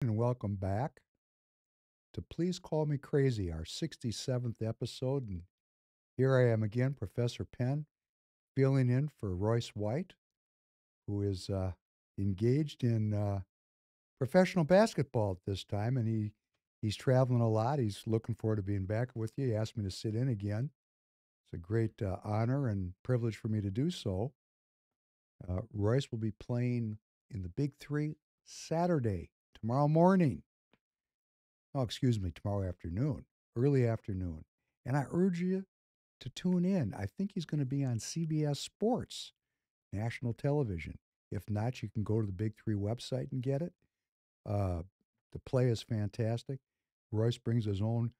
And welcome back to Please Call Me Crazy, our 67th episode. And here I am again, Professor Penn, filling in for Royce White, who is engaged in professional basketball at this time. And he's traveling a lot. He's looking forward to being back with you. He asked me to sit in again. It's a great honor and privilege for me to do so. Royce will be playing in the Big Three Saturday, tomorrow morning. Oh, excuse me, tomorrow afternoon, early afternoon. And I urge you to tune in. I think he's going to be on CBS Sports, national television. If not, you can go to the Big Three website and get it. Uh, the play is fantastic. Royce brings his own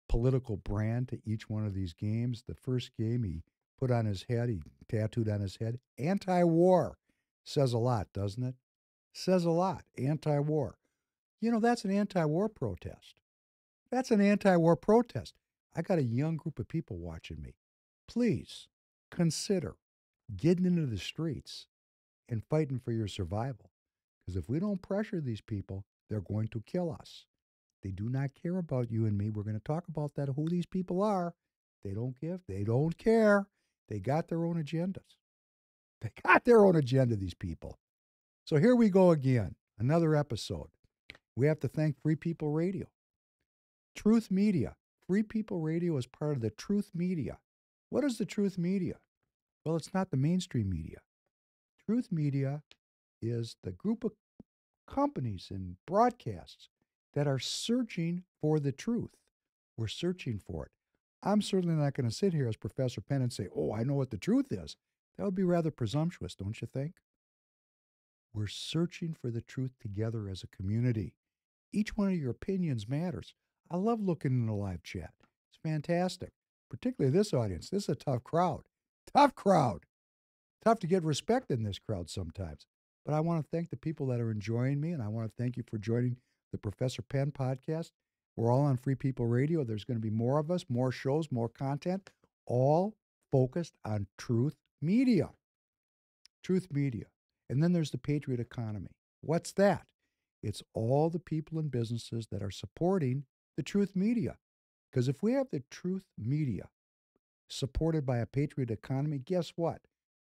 political brand to each one of these games. The first game he put on his head, he tattooed on his head, anti war. Says a lot, doesn't it? Says a lot, anti war. You know, that's an anti war protest. That's an anti war protest. I got a young group of people watching me. Please consider getting into the streets and fighting for your survival. Because if we don't pressure these people, they're going to kill us. They do not care about you and me. We're going to talk about that, who these people are. They don't give, they don't care. They got their own agendas. They got their own agenda, these people. So here we go again, another episode. We have to thank Free People Radio. Truth Media. Free People Radio is part of the Truth Media. What is the Truth Media? Well, it's not the mainstream media. Truth Media is the group of companies and broadcasts that are searching for the truth. We're searching for it. I'm certainly not going to sit here as Professor Penn and say, oh, I know what the truth is. That would be rather presumptuous, don't you think? We're searching for the truth together as a community. Each one of your opinions matters. I love looking in the live chat. It's fantastic, particularly this audience. This is a tough crowd. Tough crowd. Tough to get respect in this crowd sometimes. But I want to thank the people that are enjoying me, and I want to thank you for joining the Professor Penn podcast. We're all on Free People Radio. There's going to be more of us, more shows, more content, all focused on truth media. Truth media. And then there's the Patriot economy. What's that? It's all the people and businesses that are supporting the truth media. Because if we have the truth media supported by a patriot economy, guess what?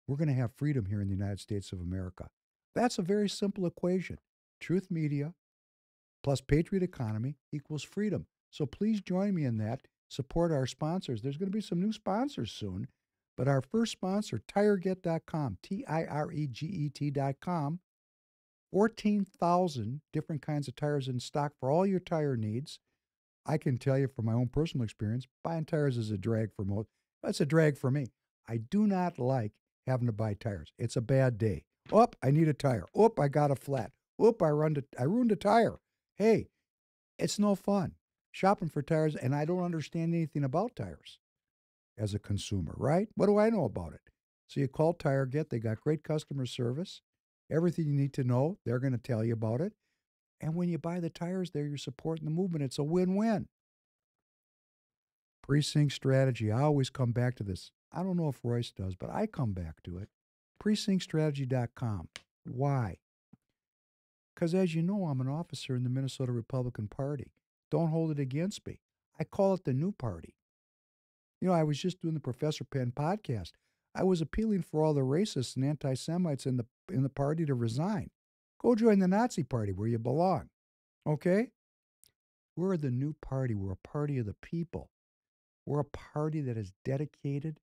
We're going to have freedom here in the United States of America. That's a very simple equation. Truth media plus patriot economy equals freedom. So please join me in that. Support our sponsors. There's going to be some new sponsors soon. But our first sponsor, tireget.com, TIREGET.com, 14,000 different kinds of tires in stock for all your tire needs. I can tell you from my own personal experience, buying tires is a drag for most. It's a drag for me. I do not like having to buy tires. It's a bad day. Oh, I need a tire. Oh, I got a flat. Oh, I ruined a tire. Hey, it's no fun shopping for tires, and I don't understand anything about tires as a consumer, right? What do I know about it? So you call TireGet. They got great customer service. Everything you need to know, they're going to tell you about it. And when you buy the tires there, you're supporting the movement. It's a win-win. Precinct strategy. I always come back to this. I don't know if Royce does, but I come back to it. Precinctstrategy.com. Why? Because as you know, I'm an officer in the Minnesota Republican Party. Don't hold it against me. I call it the new party. You know, I was just doing the Professor Penn podcast. I was appealing for all the racists and anti-Semites in the party to resign. Go join the Nazi party where you belong. Okay? We're the new party. We're a party of the people. We're a party that is dedicated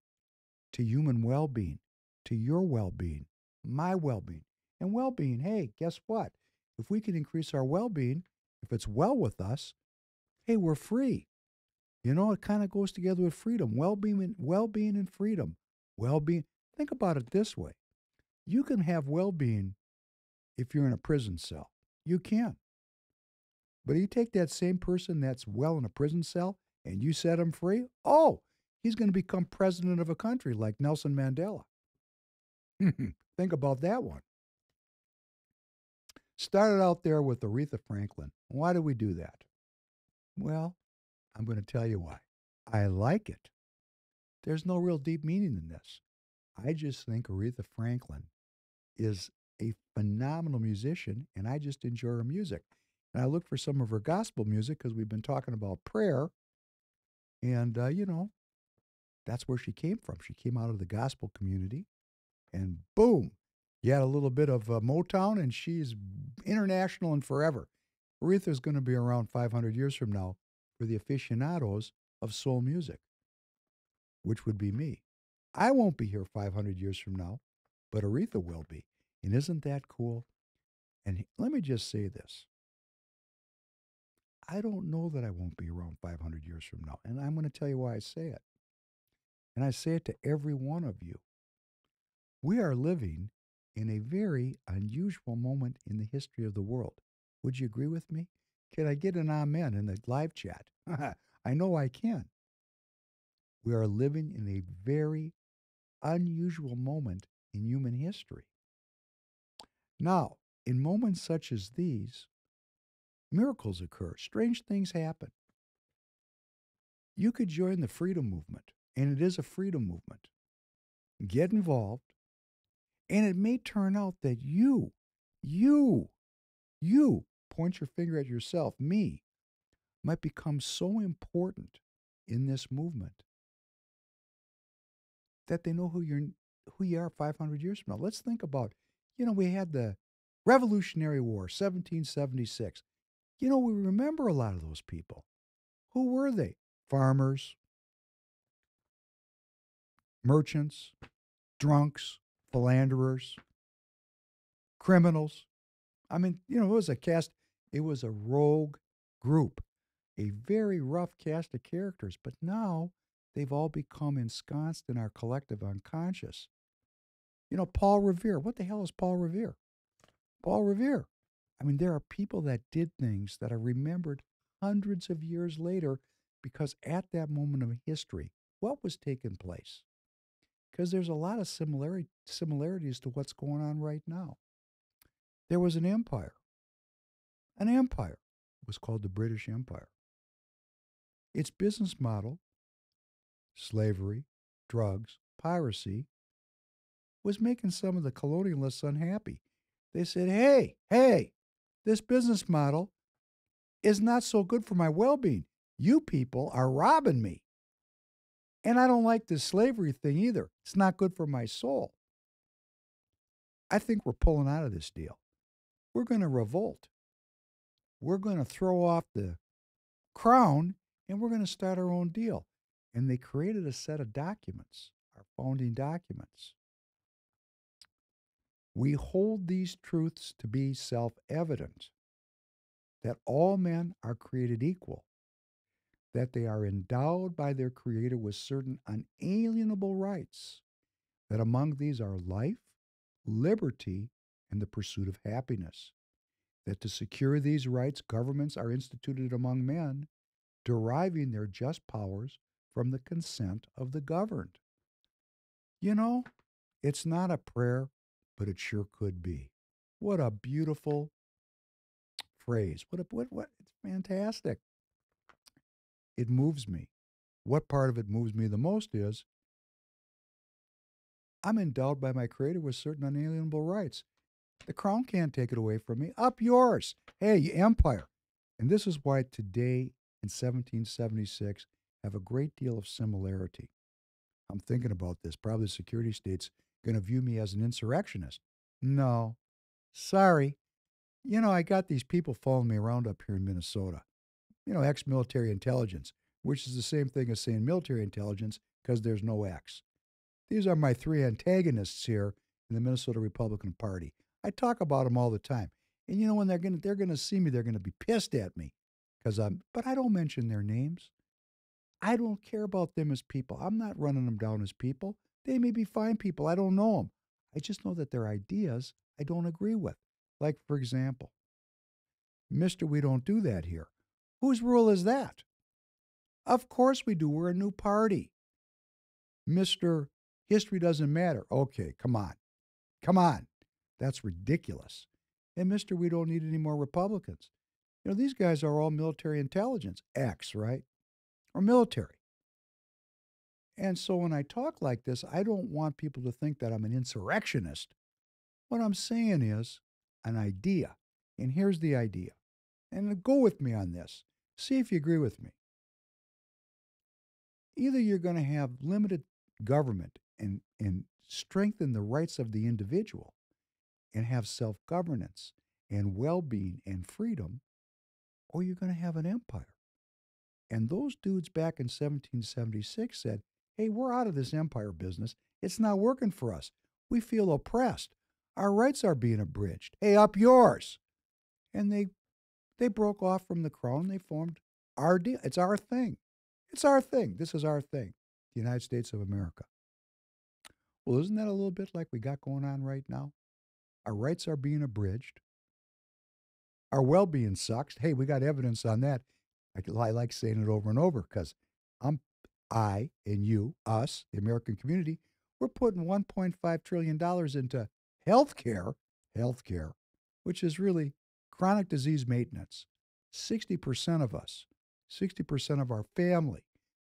to human well-being, to your well-being, my well-being. And well-being, hey, guess what? If we can increase our well-being, if it's well with us, hey, we're free. You know, it kind of goes together with freedom, well-being and freedom. Well-being. Think about it this way. You can have well-being if you're in a prison cell. You can. But you take that same person that's well in a prison cell and you set him free, oh, he's going to become president of a country like Nelson Mandela. Think about that one. Started out there with Aretha Franklin. Why do we do that? Well, I'm going to tell you why. I like it. There's no real deep meaning in this. I just think Aretha Franklin is a phenomenal musician, and I just enjoy her music. And I looked for some of her gospel music because we've been talking about prayer. And, that's where she came from. She came out of the gospel community, and boom, you had a little bit of Motown, and she's international and forever. Aretha's going to be around 500 years from now for the aficionados of soul music, which would be me. I won't be here 500 years from now, but Aretha will be. And isn't that cool? And let me just say this. I don't know that I won't be around 500 years from now. And I'm going to tell you why I say it. And I say it to every one of you. We are living in a very unusual moment in the history of the world. Would you agree with me? Can I get an amen in the live chat? I know I can. We are living in a very unusual moment in human history. Now, in moments such as these, miracles occur, strange things happen. You could join the freedom movement, and it is a freedom movement. Get involved, and it may turn out that you, point your finger at yourself, me, might become so important in this movement that they know who you are 500 years from now. Let's think about, we had the Revolutionary War, 1776. We remember a lot of those people. Who were they? Farmers, merchants, drunks, philanderers, criminals. I mean, it was a rogue group, a very rough cast of characters, but now they've all become ensconced in our collective unconscious. Paul Revere. What the hell is Paul Revere? Paul Revere. I mean, there are people that did things that are remembered hundreds of years later because at that moment of history, what was taking place? Because there's a lot of similarities to what's going on right now. There was an empire. An empire. It was called the British Empire. Its business model, slavery, drugs, piracy, was making some of the colonialists unhappy. They said, hey, this business model is not so good for my well being. You people are robbing me. And I don't like this slavery thing either. It's not good for my soul. I think we're pulling out of this deal. We're going to revolt. We're going to throw off the crown and we're going to start our own deal. And they created a set of documents, our founding documents. We hold these truths to be self evident that all men are created equal, that they are endowed by their Creator with certain unalienable rights, that among these are life, liberty, and the pursuit of happiness, that to secure these rights, governments are instituted among men, deriving their just powers from the consent of the governed. It's not a prayer, but it sure could be. What a beautiful phrase. What it's fantastic. It moves me. What part of it moves me the most is I'm endowed by my Creator with certain unalienable rights. The crown can't take it away from me. Up yours. Hey, empire. And this is why today in 1776 have a great deal of similarity. I'm thinking about this. Probably the security state's going to view me as an insurrectionist. No. Sorry. I got these people following me around up here in Minnesota. Ex-military intelligence, which is the same thing as saying military intelligence because there's no X. These are my three antagonists here in the Minnesota Republican Party. I talk about them all the time. And when they're gonna see me, they're gonna be pissed at me but I don't mention their names. I don't care about them as people. I'm not running them down as people. They may be fine people. I don't know them. I just know that their ideas I don't agree with. Like, for example, Mr. We don't do that here. Whose rule is that? Of course we do. We're a new party. Mr. History doesn't matter. Okay, come on. Come on. That's ridiculous. And Mr. We don't need any more Republicans. These guys are all military intelligence, X, right? Or military. And so when I talk like this, I don't want people to think that I'm an insurrectionist. What I'm saying is an idea. And here's the idea. And go with me on this. See if you agree with me. Either you're going to have limited government and strengthen the rights of the individual and have self governance and well being and freedom, or you're going to have an empire. And those dudes back in 1776 said, hey, we're out of this empire business. It's not working for us. We feel oppressed. Our rights are being abridged. Hey, up yours. And they broke off from the crown. They formed our deal. It's our thing. It's our thing. This is our thing. The United States of America. Well, isn't that a little bit like we got going on right now? Our rights are being abridged. Our well being sucks. Hey, we got evidence on that. I like saying it over and over because I'm, I and you, us, the American community, we're putting $1.5 trillion into healthcare, healthcare, which is really chronic disease maintenance. 60% of us, 60% of our family,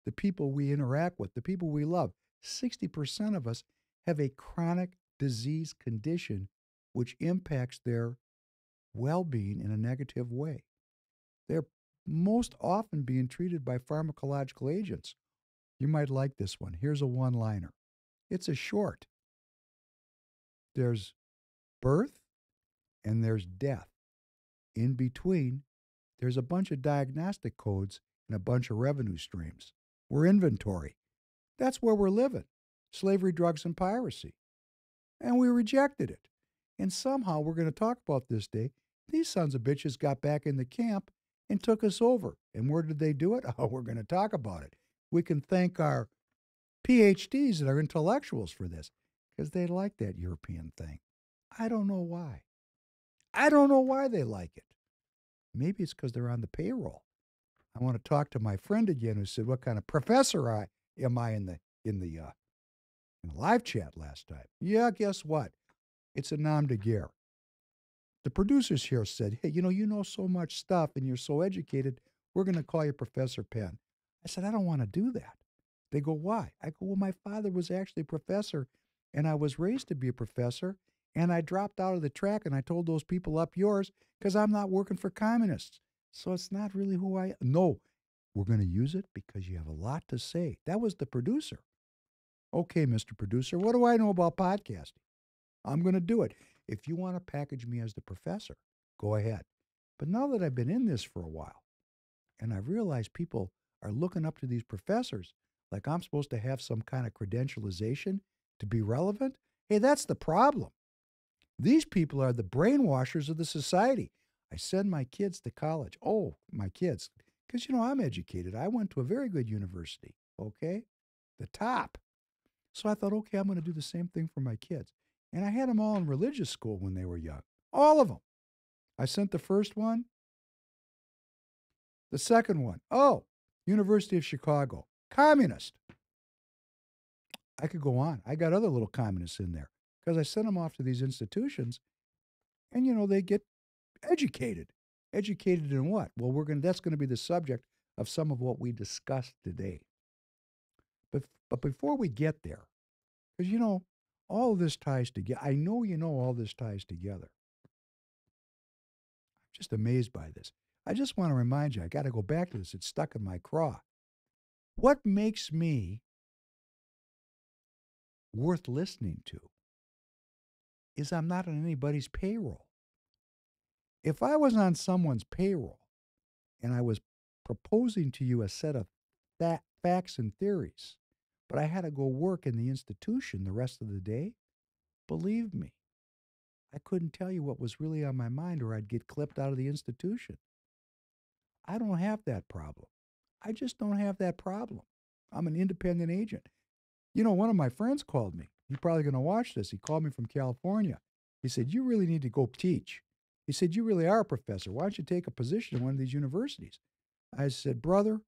the people we interact with, the people we love, 60% of us have a chronic disease condition which impacts their well being in a negative way. They're most often being treated by pharmacological agents. You might like this one. Here's a one liner, it's a short. There's birth and there's death. In between, there's a bunch of diagnostic codes and a bunch of revenue streams. We're inventory. That's where we're living. Slavery, drugs, and piracy. And we rejected it. And somehow we're going to talk about this day. These sons of bitches got back in the camp and took us over. And where did they do it? Oh, we're going to talk about it. We can thank our PhDs and our intellectuals for this because they like that European thing. I don't know why. I don't know why they like it. Maybe it's because they're on the payroll. I want to talk to my friend again who said, "What kind of professor am I in the live chat last time?" Yeah, guess what? It's a nom de guerre. The producers here said, "Hey, you know so much stuff and you're so educated. We're going to call you Professor Penn." I said, "I don't want to do that." They go, "Why?" I go, "Well, my father was actually a professor and I was raised to be a professor and I dropped out of the track and I told those people up yours because I'm not working for communists. So it's not really who I am." No, we're going to use it because you have a lot to say. That was the producer. Okay, Mr. Producer, what do I know about podcasting? I'm going to do it. If you want to package me as the professor, go ahead. But now that I've been in this for a while and I've realized people are looking up to these professors like I'm supposed to have some kind of credentialization to be relevant, hey, that's the problem. These people are the brainwashers of the society. I send my kids to college. Oh, my kids, because I'm educated. I went to a very good university, okay? The top. So I thought, okay, I'm going to do the same thing for my kids. And I had them all in religious school when they were young. All of them. I sent the first one, the second one. Oh, University of Chicago. Communist. I could go on. I got other little communists in there because I sent them off to these institutions and, they get educated. Educated in what? Well, that's going to be the subject of some of what we discussed today. But before we get there, because, all of this ties together. I know all this ties together. I'm just amazed by this. I just want to remind you, I got to go back to this. It's stuck in my craw. What makes me worth listening to is I'm not on anybody's payroll. If I was on someone's payroll and I was proposing to you a set of facts and theories, but I had to go work in the institution the rest of the day, believe me, I couldn't tell you what was really on my mind or I'd get clipped out of the institution. I don't have that problem. I just don't have that problem. I'm an independent agent. One of my friends called me. You're probably going to watch this. He called me from California. He said, "You really need to go teach." He said, "You really are a professor. Why don't you take a position in one of these universities?" I said, "Brother,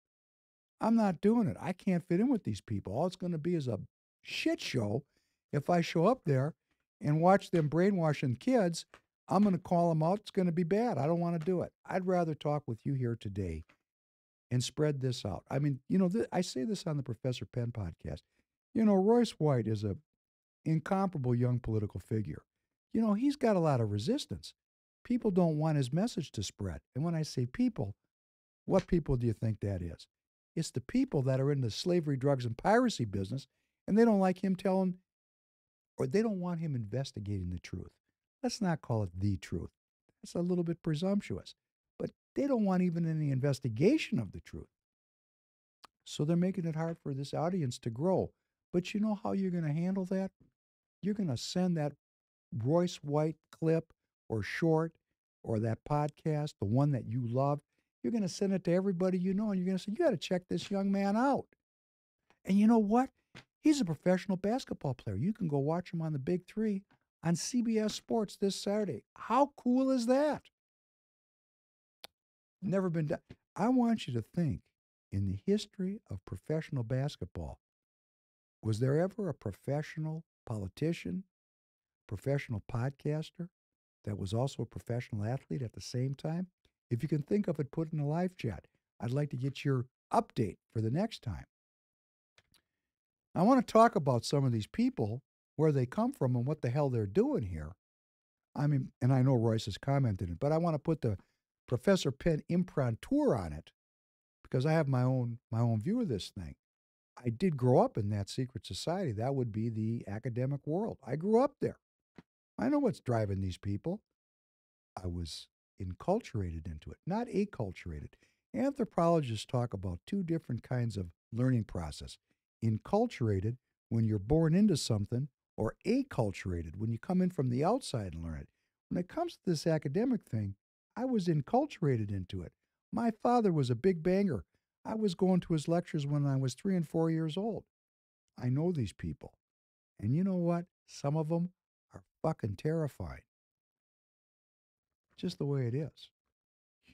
I'm not doing it. I can't fit in with these people. All it's going to be is a shit show if I show up there and watch them brainwashing kids. I'm going to call them out. It's going to be bad. I don't want to do it. I'd rather talk with you here today and spread this out." I mean, I say this on the Professor Penn podcast. Royce White is a incomparable young political figure. He's got a lot of resistance. People don't want his message to spread. And when I say people, what people do you think that is? It's the people that are in the slavery, drugs, and piracy business, and they don't like him telling, or they don't want him investigating the truth. Let's not call it the truth. That's a little bit presumptuous. But they don't want even any investigation of the truth. So they're making it hard for this audience to grow. But you know how you're going to handle that? You're going to send that Royce White clip or short or that podcast, the one that you love, you're going to send it to everybody you know, and you're going to say, you got to check this young man out. And you know what? He's a professional basketball player. You can go watch him on the Big Three on CBS Sports this Saturday. How cool is that? Never been done. I want you to think, in the history of professional basketball, was there ever a professional politician, professional podcaster that was also a professional athlete at the same time? If you can think of it, put it in a live chat. I'd like to get your update for the next time. I want to talk about some of these people, where they come from, and what the hell they're doing here. I mean, and I know Royce has commented it, but I want to put the Professor Penn imprimatur on it because I have my own view of this thing. I did grow up in that secret society. That would be the academic world. I grew up there. I know what's driving these people. I was enculturated into it, not acculturated. Anthropologists talk about two different kinds of learning process. Enculturated, when you're born into something, or acculturated, when you come in from the outside and learn it. When it comes to this academic thing, I was enculturated into it. My father was a big banger. I was going to his lectures when I was 3 and 4 years old. I know these people. And you know what? Some of them are fucking terrifying. Just the way it is.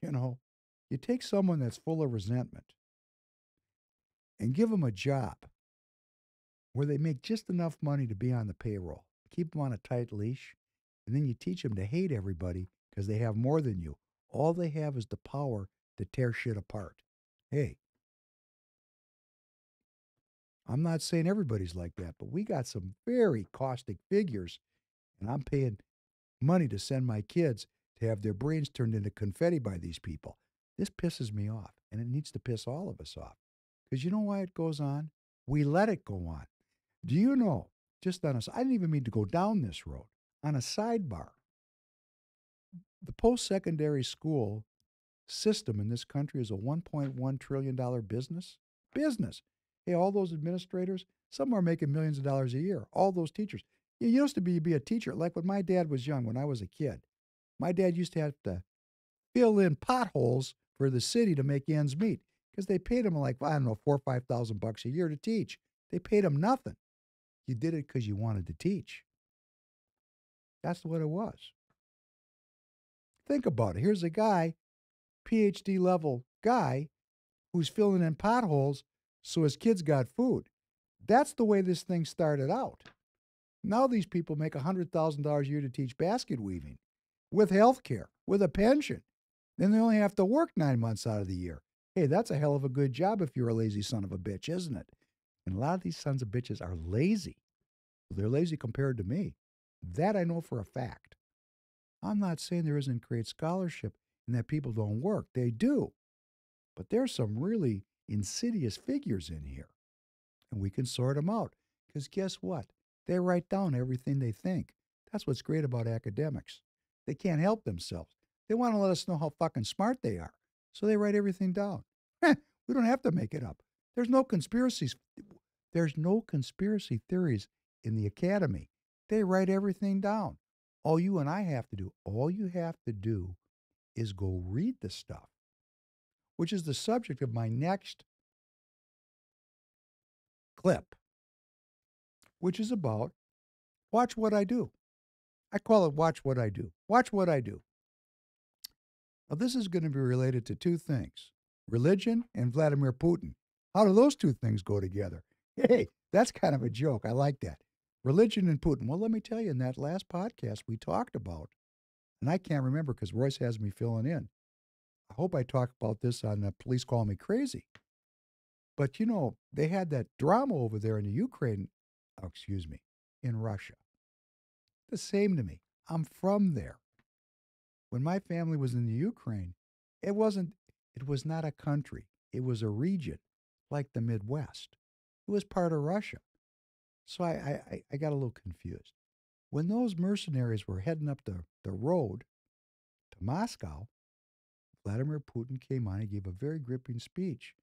You know, you take someone that's full of resentment and give them a job where they make just enough money to be on the payroll, keep them on a tight leash, and then you teach them to hate everybody because they have more than you. All they have is the power to tear shit apart. Hey, I'm not saying everybody's like that, but we got some very caustic figures, and I'm paying money to send my kids to have their brains turned into confetti by these people. This pisses me off, and it needs to piss all of us off. Because you know why it goes on? We let it go on. Do you know, just on a, I didn't even mean to go down this road, on a sidebar, the post-secondary school system in this country is a $1.1 trillion business. Business. Hey, all those administrators, some are making millions of dollars a year. All those teachers. You used to be a teacher, like when my dad was young, when I was a kid. My dad used to have to fill in potholes for the city to make ends meet because they paid him like, I don't know, 4 or 5,000 bucks a year to teach. They paid him nothing. You did it because you wanted to teach. That's what it was. Think about it. Here's a guy, PhD level guy, who's filling in potholes so his kids got food. That's the way this thing started out. Now these people make $100,000 a year to teach basket weaving with health care, with a pension. Then they only have to work 9 months out of the year. Hey, that's a hell of a good job if you're a lazy son of a bitch, isn't it? And a lot of these sons of bitches are lazy. They're lazy compared to me. That I know for a fact. I'm not saying there isn't great scholarship and that people don't work. They do. But there's some really insidious figures in here. And we can sort them out. Because guess what? They write down everything they think. That's what's great about academics. They can't help themselves. They want to let us know how fucking smart they are. So they write everything down. We don't have to make it up. There's no conspiracies. There's no conspiracy theories in the academy. They write everything down. All you and I have to do, is go read the stuff, which is the subject of my next clip, which is about watch what I do. I call it watch what I do. Watch what I do. Now, this is going to be related to two things, religion and Vladimir Putin. How do those two things go together? Hey, that's kind of a joke. I like that. Religion and Putin. Well, let me tell you, in that last podcast we talked about, and I can't remember because Royce has me filling in. I hope I talk about this on the Police Call Me Crazy. But, you know, they had that drama over there in the Ukraine, in Russia. The same to me. I'm from there. When my family was in the Ukraine, it wasn't, it was not a country. It was a region like the Midwest. It was part of Russia. So I got a little confused. When those mercenaries were heading up the road to Moscow, Vladimir Putin came on. He gave a very gripping speech,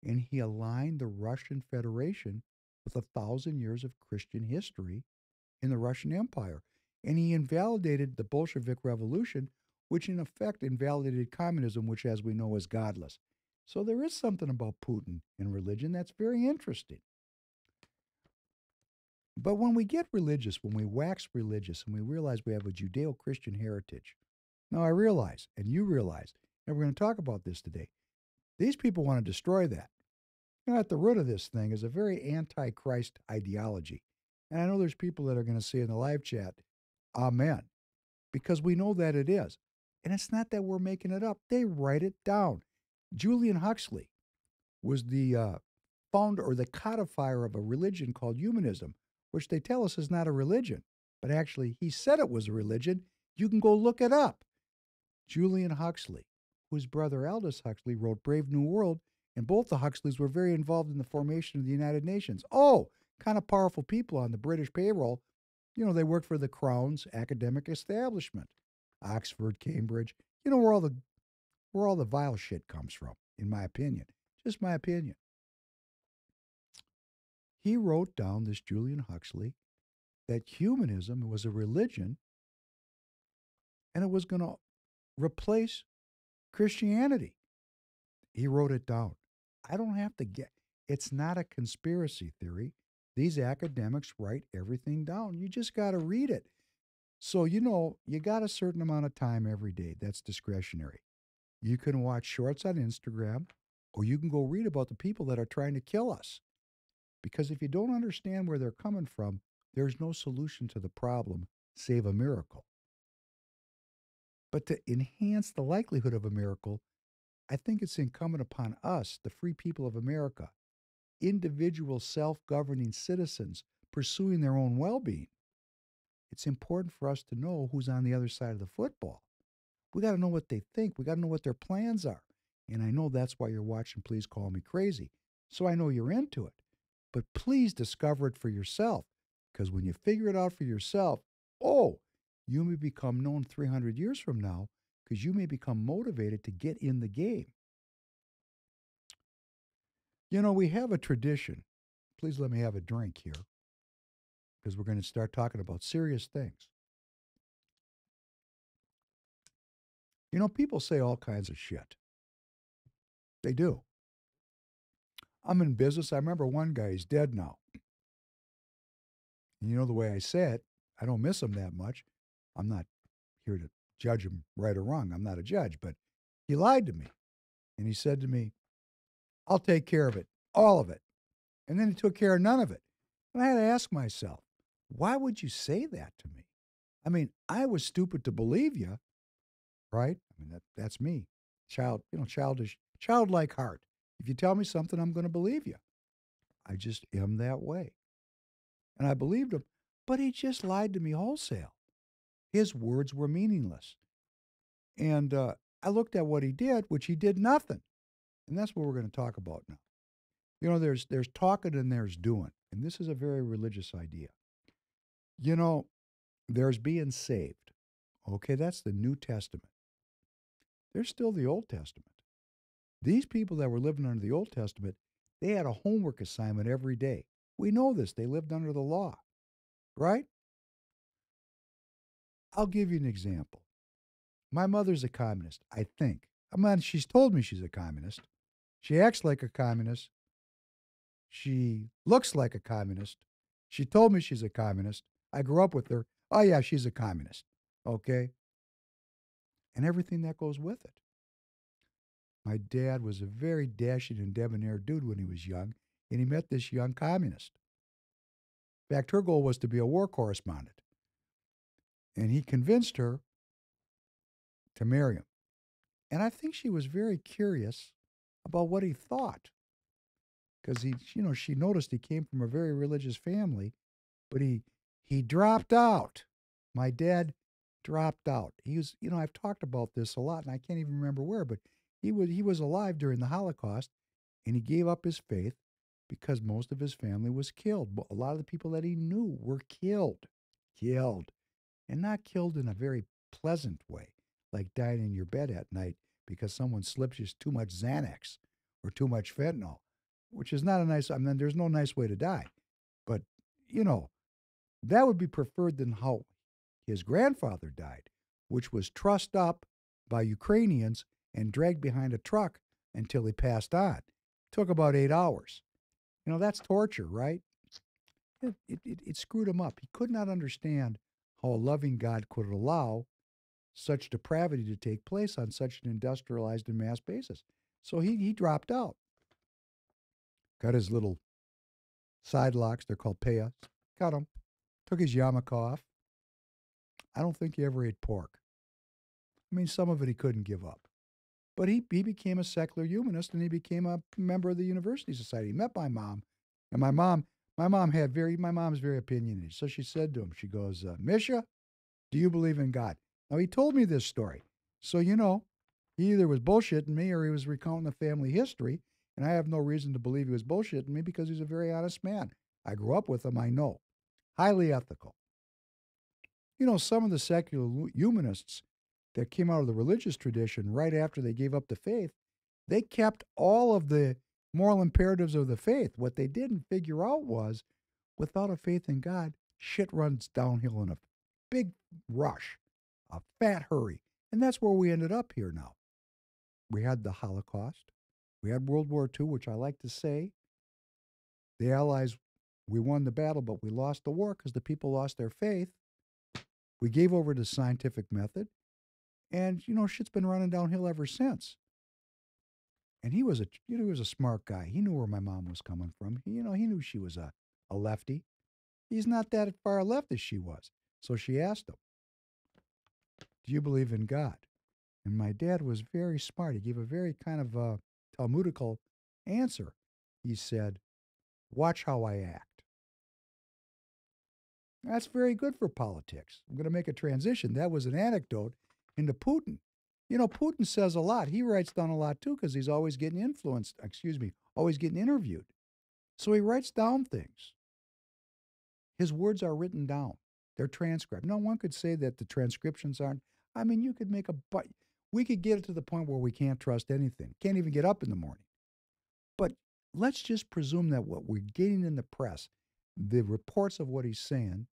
and he aligned the Russian Federation with 1,000 years of Christian history in the Russian Empire. And he invalidated the Bolshevik Revolution, which in effect invalidated communism, which, as we know, is godless. So there is something about Putin and religion that's very interesting. But when we get religious, when we wax religious, and we realize we have a Judeo Christian heritage, now I realize, and you realize, and we're going to talk about this today, these people want to destroy that. At the root of this thing is a very anti-Christ ideology. And I know there's people that are going to say in the live chat, Amen, because we know that it is. And it's not that we're making it up. They write it down. Julian Huxley was the founder or the codifier of a religion called humanism, which they tell us is not a religion. But actually, he said it was a religion. You can go look it up. Julian Huxley, whose brother Aldous Huxley wrote Brave New World, and both the Huxleys were very involved in the formation of the United Nations. Oh, kind of powerful people on the British payroll. They worked for the Crown's academic establishment, Oxford, Cambridge. Where all the vile shit comes from, in my opinion. Just my opinion. He wrote down, this Julian Huxley, that humanism was a religion and it was going to replace Christianity. He wrote it down. I don't have to get it's not a conspiracy theory. These academics write everything down. You just got to read it. So, you got a certain amount of time every day. That's discretionary. You can watch shorts on Instagram, or you can go read about the people that are trying to kill us. Because if you don't understand where they're coming from, there's no solution to the problem, save a miracle. But to enhance the likelihood of a miracle, I think it's incumbent upon us, the free people of America, individual self-governing citizens pursuing their own well-being. It's important for us to know who's on the other side of the football. We got to know what they think. We got to know what their plans are. And I know that's why you're watching Please Call Me Crazy. So I know you're into it. But please discover it for yourself. Because when you figure it out for yourself, you may become known 300 years from now because you may become motivated to get in the game. We have a tradition. Please let me have a drink here because we're going to start talking about serious things. People say all kinds of shit. They do. I'm in business. I remember one guy, he's dead now. And the way I say it, I don't miss him that much. I'm not here to judge him right or wrong. I'm not a judge, but he lied to me. And he said to me, I'll take care of it, all of it. And then he took care of none of it. And I had to ask myself, why would you say that to me? I mean, I was stupid to believe you, right? I mean, that's me. Childlike heart. If you tell me something, I'm going to believe you. I just am that way. And I believed him, but he just lied to me wholesale. His words were meaningless. And I looked at what he did, which he did nothing. And that's what we're going to talk about now. There's talking and there's doing. And this is a very religious idea. There's being saved. Okay, that's the New Testament. There's still the Old Testament. These people that were living under the Old Testament, they had a homework assignment every day. We know this. They lived under the law, right? I'll give you an example. My mother's a communist, I think. She's told me she's a communist. She acts like a communist. She looks like a communist. She told me she's a communist. I grew up with her. Oh, yeah, she's a communist. Okay? And everything that goes with it. My dad was a very dashing and debonair dude when he was young, and he met this young communist. In fact, her goal was to be a war correspondent. And he convinced her to marry him. And I think she was very curious about what he thought. Because she noticed he came from a very religious family, but he dropped out. My dad dropped out. He was, I've talked about this a lot, and I can't even remember where, but he was alive during the Holocaust, and he gave up his faith because most of his family was killed. A lot of the people that he knew were killed, and not killed in a very pleasant way, like dying in your bed at night because someone slips you too much Xanax or too much fentanyl, which is not a nice. I mean, there's no nice way to die, but you know that would be preferred than how his grandfather died, which was trussed up by Ukrainians and dragged behind a truck until he passed on. Took about 8 hours. That's torture, right? It screwed him up. He could not understand how a loving God could allow such depravity to take place on such an industrialized and mass basis. So he dropped out. Got his little side locks, they're called payas. Got them. Took his yarmulke off. I don't think he ever ate pork. I mean, some of it he couldn't give up. But he became a secular humanist, and he became a member of the University Society. He met my mom, and my mom's very opinionated. So she said to him, she goes, Misha, do you believe in God? Now, he told me this story. So, he either was bullshitting me or he was recounting the family history, and I have no reason to believe he was bullshitting me because he's a very honest man. I grew up with him, I know. Highly ethical. Some of the secular humanists that came out of the religious tradition right after they gave up the faith, they kept all of the moral imperatives of the faith. What they didn't figure out was, without a faith in God, shit runs downhill in a big rush, a fat hurry. And that's where we ended up here now. We had the Holocaust. We had World War II, which I like to say, the Allies, we won the battle, but we lost the war because the people lost their faith. We gave over to scientific method. And, shit's been running downhill ever since. And he was a smart guy. He knew where my mom was coming from. He knew she was a lefty. He's not that far left as she was. So she asked him, do you believe in God? And my dad was very smart. He gave a very kind of Talmudical answer. He said, watch how I act. That's very good for politics. I'm going to make a transition. That was an anecdote into Putin. Putin says a lot. He writes down a lot too because he's always getting always getting interviewed. So he writes down things. His words are written down. They're transcribed. No one could say that the transcriptions aren't. I mean, you could make we could get it to the point where we can't trust anything. Can't even get up in the morning. But let's just presume that what we're getting in the press, the reports of what he's saying,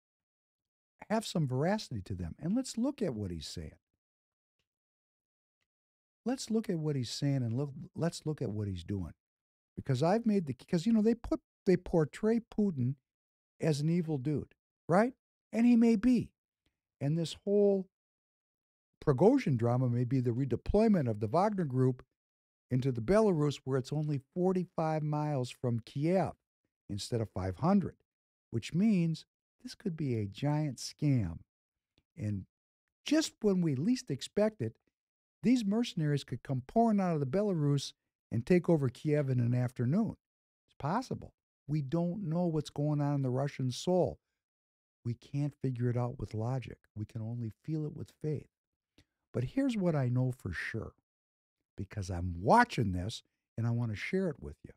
have some veracity to them. And let's look at what he's saying. Let's look at what he's saying and let's look at what he's doing. Because they portray Putin as an evil dude, right? And he may be. And this whole Prigozhin drama may be the redeployment of the Wagner group into the Belarus, where it's only 45 miles from Kiev instead of 500, which means this could be a giant scam. And just when we least expect it, these mercenaries could come pouring out of the Belarus and take over Kiev in an afternoon. It's possible. We don't know what's going on in the Russian soul. We can't figure it out with logic. We can only feel it with faith. But here's what I know for sure, because I'm watching this and I want to share it with you.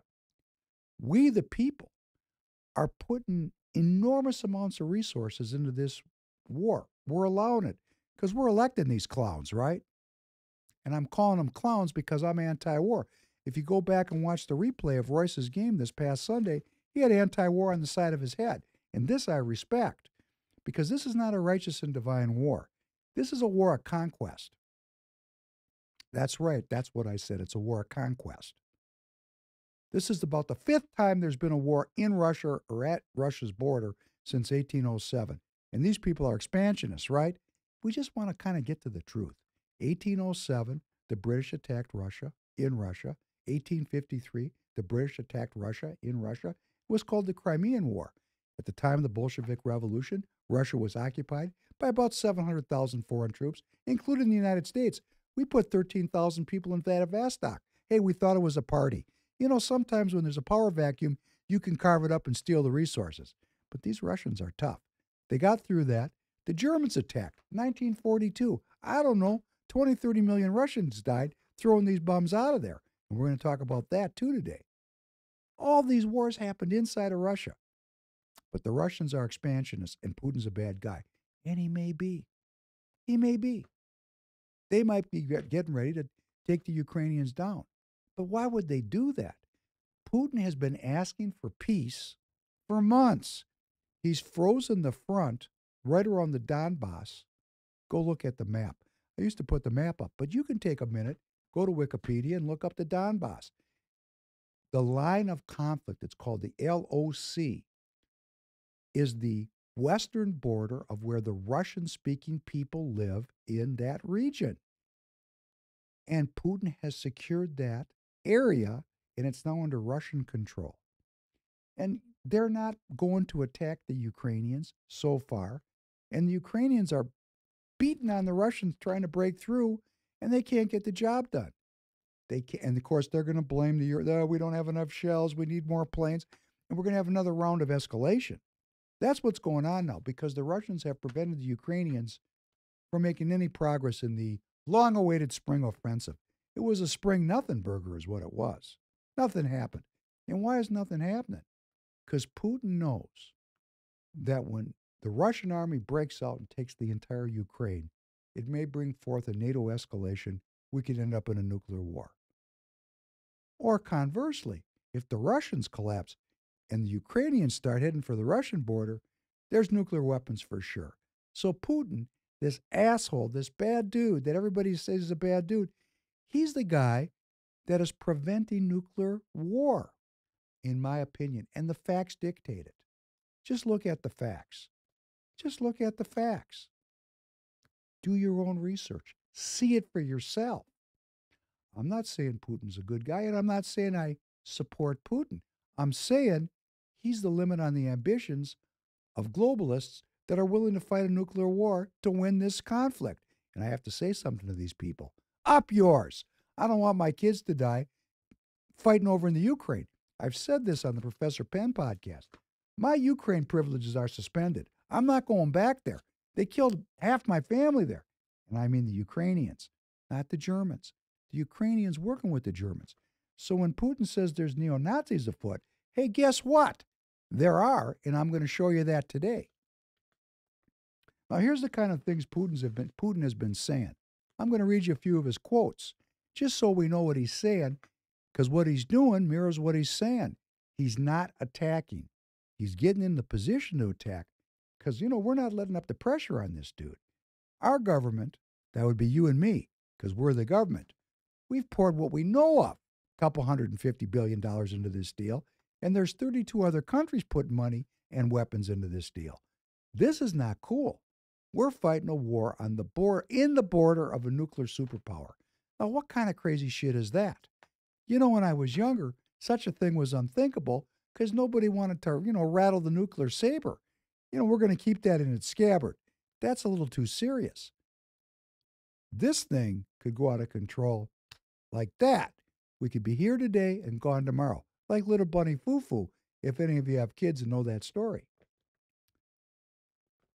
We, the people, are putting enormous amounts of resources into this war. We're allowing it because we're electing these clowns, right? And I'm calling them clowns because I'm anti-war. If you go back and watch the replay of Royce's game this past Sunday, he had anti-war on the side of his head. And this I respect, because this is not a righteous and divine war. This is a war of conquest. That's right. That's what I said. It's a war of conquest. This is about the 5th time there's been a war in Russia or at Russia's border since 1807. And these people are expansionists, right? We just want to kind of get to the truth. 1807, the British attacked Russia in Russia. 1853, the British attacked Russia in Russia. It was called the Crimean War. At the time of the Bolshevik Revolution, Russia was occupied by about 700,000 foreign troops, including the United States. We put 13,000 people in Vladivostok. Hey, we thought it was a party. Sometimes when there's a power vacuum, you can carve it up and steal the resources. But these Russians are tough. They got through that. The Germans attacked 1942. I don't know, 20, 30 million Russians died throwing these bums out of there. And we're going to talk about that too today. All these wars happened inside of Russia. But the Russians are expansionists and Putin's a bad guy. And he may be. He may be. They might be getting ready to take the Ukrainians down. But why would they do that? Putin has been asking for peace for months. He's frozen the front right around the Donbass. Go look at the map. I used to put the map up, but you can take a minute, go to Wikipedia and look up the Donbass. The line of conflict, it's called the LOC, is the western border of where the Russian-speaking people live in that region. And Putin has secured that area, and it's now under Russian control. And they're not going to attack the Ukrainians so far. And the Ukrainians are beating on the Russians trying to break through, and they can't get the job done. They can't, and of course, they're going to blame we don't have enough shells, we need more planes, and we're going to have another round of escalation. That's what's going on now because the Russians have prevented the Ukrainians from making any progress in the long-awaited spring offensive. It was a spring nothing burger is what it was. Nothing happened. And why is nothing happening? Because Putin knows that when the Russian army breaks out and takes the entire Ukraine, it may bring forth a NATO escalation. We could end up in a nuclear war. Or conversely, if the Russians collapse and the Ukrainians start heading for the Russian border, there's nuclear weapons for sure. So Putin, this asshole, this bad dude that everybody says is a bad dude, he's the guy that is preventing nuclear war, in my opinion. And the facts dictate it. Just look at the facts. Just look at the facts. Do your own research. See it for yourself. I'm not saying Putin's a good guy, and I'm not saying I support Putin. I'm saying he's the limit on the ambitions of globalists that are willing to fight a nuclear war to win this conflict. And I have to say something to these people. Up yours. I don't want my kids to die fighting over in the Ukraine. I've said this on the Professor Penn podcast. My Ukraine privileges are suspended. I'm not going back there. They killed half my family there. And I mean the Ukrainians, not the Germans. The Ukrainians working with the Germans. So when Putin says there's neo-Nazis afoot, hey, guess what? There are, and I'm going to show you that today. Now, here's the kind of things Putin has been saying. I'm going to read you a few of his quotes, just so we know what he's saying, because what he's doing mirrors what he's saying. He's not attacking. He's getting in the position to attack, because, we're not letting up the pressure on this dude. Our government, that would be you and me, because we're the government, we've poured what we know of, $250 billion into this deal, and there's 32 other countries putting money and weapons into this deal. This is not cool. We're fighting a war on the in the border of a nuclear superpower. Now, what kind of crazy shit is that? When I was younger, such a thing was unthinkable because nobody wanted to, rattle the nuclear saber. We're going to keep that in its scabbard. That's a little too serious. This thing could go out of control like that. We could be here today and gone tomorrow, like little bunny foo-foo, if any of you have kids and know that story.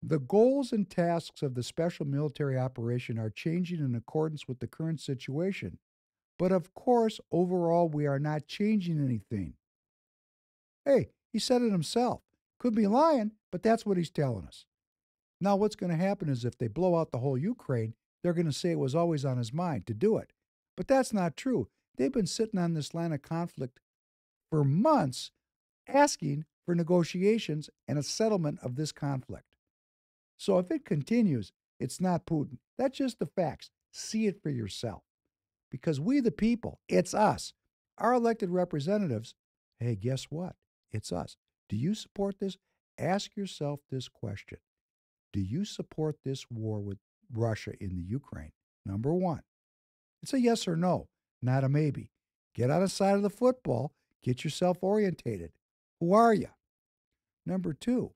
The goals and tasks of the special military operation are changing in accordance with the current situation. But of course, overall, we are not changing anything. Hey, he said it himself. Could be lying, but that's what he's telling us. Now, what's going to happen is if they blow out the whole Ukraine, they're going to say it was always on his mind to do it. But that's not true. They've been sitting on this line of conflict for months asking for negotiations and a settlement of this conflict. So if it continues, it's not Putin. That's just the facts. See it for yourself. Because we, the people, it's us. Our elected representatives, hey, guess what? It's us. Do you support this? Ask yourself this question. Do you support this war with Russia in the Ukraine? Number one. It's a yes or no, not a maybe. Get on the side of the football. Get yourself orientated. Who are you? Number two,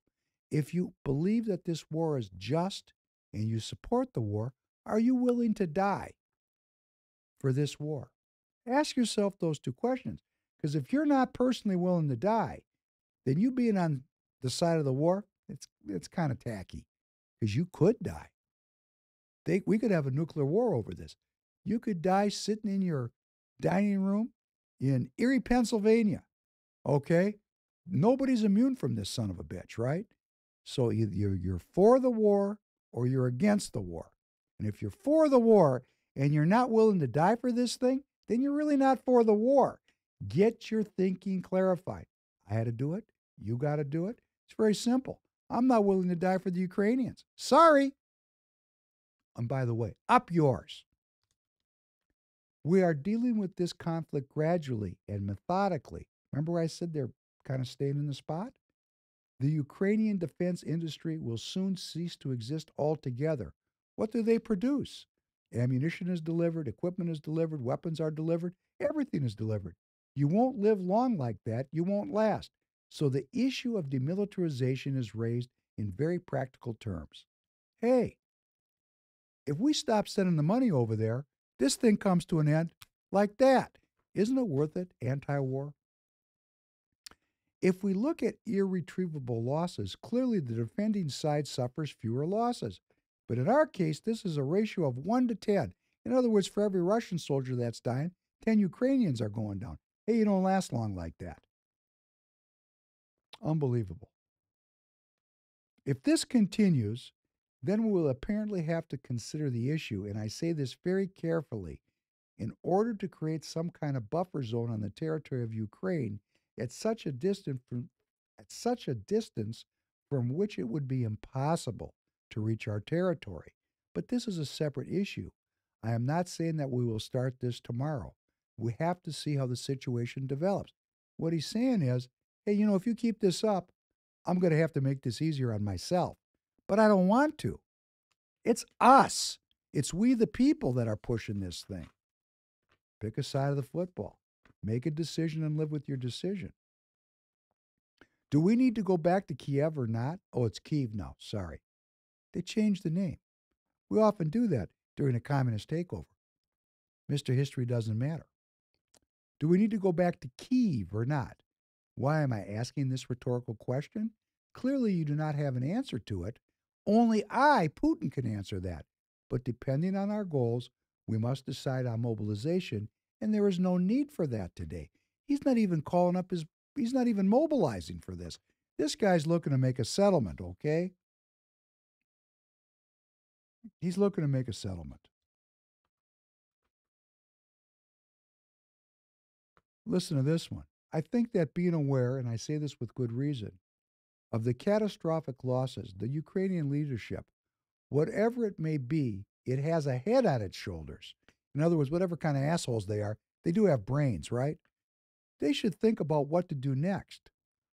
if you believe that this war is just and you support the war, are you willing to die for this war? Ask yourself those two questions. Because if you're not personally willing to die, then you being on the side of the war, it's kind of tacky. because you could die. We could have a nuclear war over this. You could die sitting in your dining room in Erie, Pennsylvania. Okay? Nobody's immune from this son of a bitch, right? So either you're for the war or you're against the war. And if you're for the war and you're not willing to die for this thing, then you're really not for the war. Get your thinking clarified. I had to do it. You got to do it. It's very simple. I'm not willing to die for the Ukrainians. Sorry. And by the way, up yours. We are dealing with this conflict gradually and methodically. Remember I said they're kind of staying in the spot? The Ukrainian defense industry will soon cease to exist altogether. What do they produce? Ammunition is delivered, equipment is delivered, weapons are delivered, everything is delivered. You won't live long like that, you won't last. So the issue of demilitarization is raised in very practical terms. Hey, if we stop sending the money over there, this thing comes to an end like that. Isn't it worth it, anti war? If we look at irretrievable losses, clearly the defending side suffers fewer losses. But in our case, this is a ratio of 1 to 10. In other words, for every Russian soldier that's dying, 10 Ukrainians are going down. Hey, you don't last long like that. Unbelievable. If this continues, then we will apparently have to consider the issue, and I say this very carefully, in order to create some kind of buffer zone on the territory of Ukraine at such a distance from which it would be impossible to reach our territory. But this is a separate issue. I am not saying that we will start this tomorrow. We have to see how the situation develops. What he's saying is, hey, if you keep this up, I'm going to have to make this easier on myself. But I don't want to. It's us. It's we, the people, that are pushing this thing. Pick a side of the football. Make a decision and live with your decision. Do we need to go back to Kiev or not? Oh, it's Kiev now. Sorry. They changed the name. We often do that during a communist takeover. Mr. History doesn't matter. Do we need to go back to Kiev or not? Why am I asking this rhetorical question? Clearly, you do not have an answer to it. Only I, Putin, can answer that. But depending on our goals, we must decide on mobilization, and there is no need for that today. He's not even he's not even mobilizing for this. This guy's looking to make a settlement, okay? He's looking to make a settlement. Listen to this one. I think that being aware, and I say this with good reason, of the catastrophic losses, the Ukrainian leadership, whatever it may be, it has a head on its shoulders. In other words, whatever kind of assholes they are, they do have brains, right? They should think about what to do next.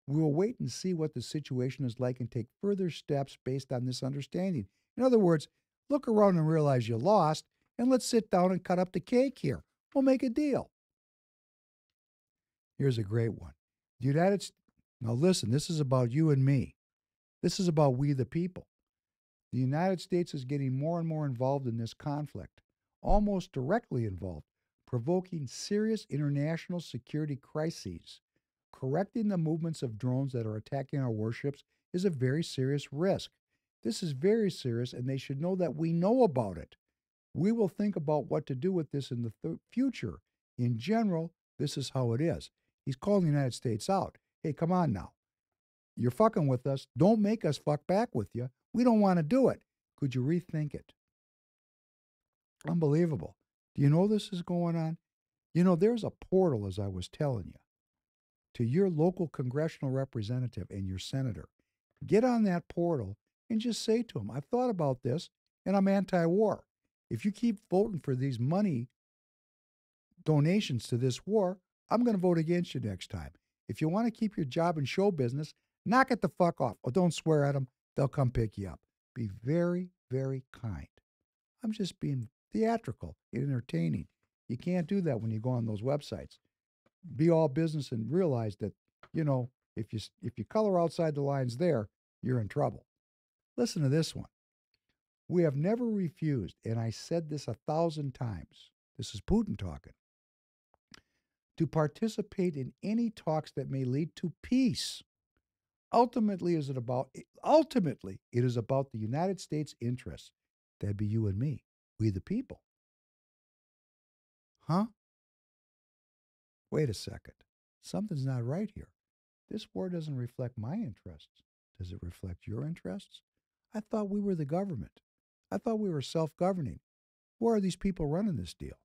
We will wait and see what the situation is like and take further steps based on this understanding. In other words, look around and realize you lost, and let's sit down and cut up the cake here. We'll make a deal. Here's a great one. The United States. Now listen, this is about you and me. This is about we the people. The United States is getting more and more involved in this conflict, almost directly involved, provoking serious international security crises. Correcting the movements of drones that are attacking our warships is a very serious risk. This is very serious, and they should know that we know about it. We will think about what to do with this in the future. In general, this is how it is. He's calling the United States out. Hey, come on now. You're fucking with us. Don't make us fuck back with you. We don't want to do it. Could you rethink it? Unbelievable. Do you know this is going on? There's a portal, as I was telling you, to your local congressional representative and your senator. Get on that portal and just say to them, I've thought about this and I'm anti-war. If you keep voting for these money donations to this war, I'm going to vote against you next time. If you want to keep your job in show business, knock it the fuck off. Or don't swear at them. They'll come pick you up. Be very, very kind. I'm just being theatrical, entertaining. You can't do that when you go on those websites. Be all business and realize that, if you color outside the lines there, you're in trouble. Listen to this one. We have never refused, and I said this 1,000 times. This is Putin talking. To participate in any talks that may lead to peace Ultimately, it is about the United States interests. That'd be you and me, we the people. Huh? Wait a second. Something's not right here. This war doesn't reflect my interests. Does it reflect your interests? I thought we were the government. I thought we were self governing. Who are these people running this deal?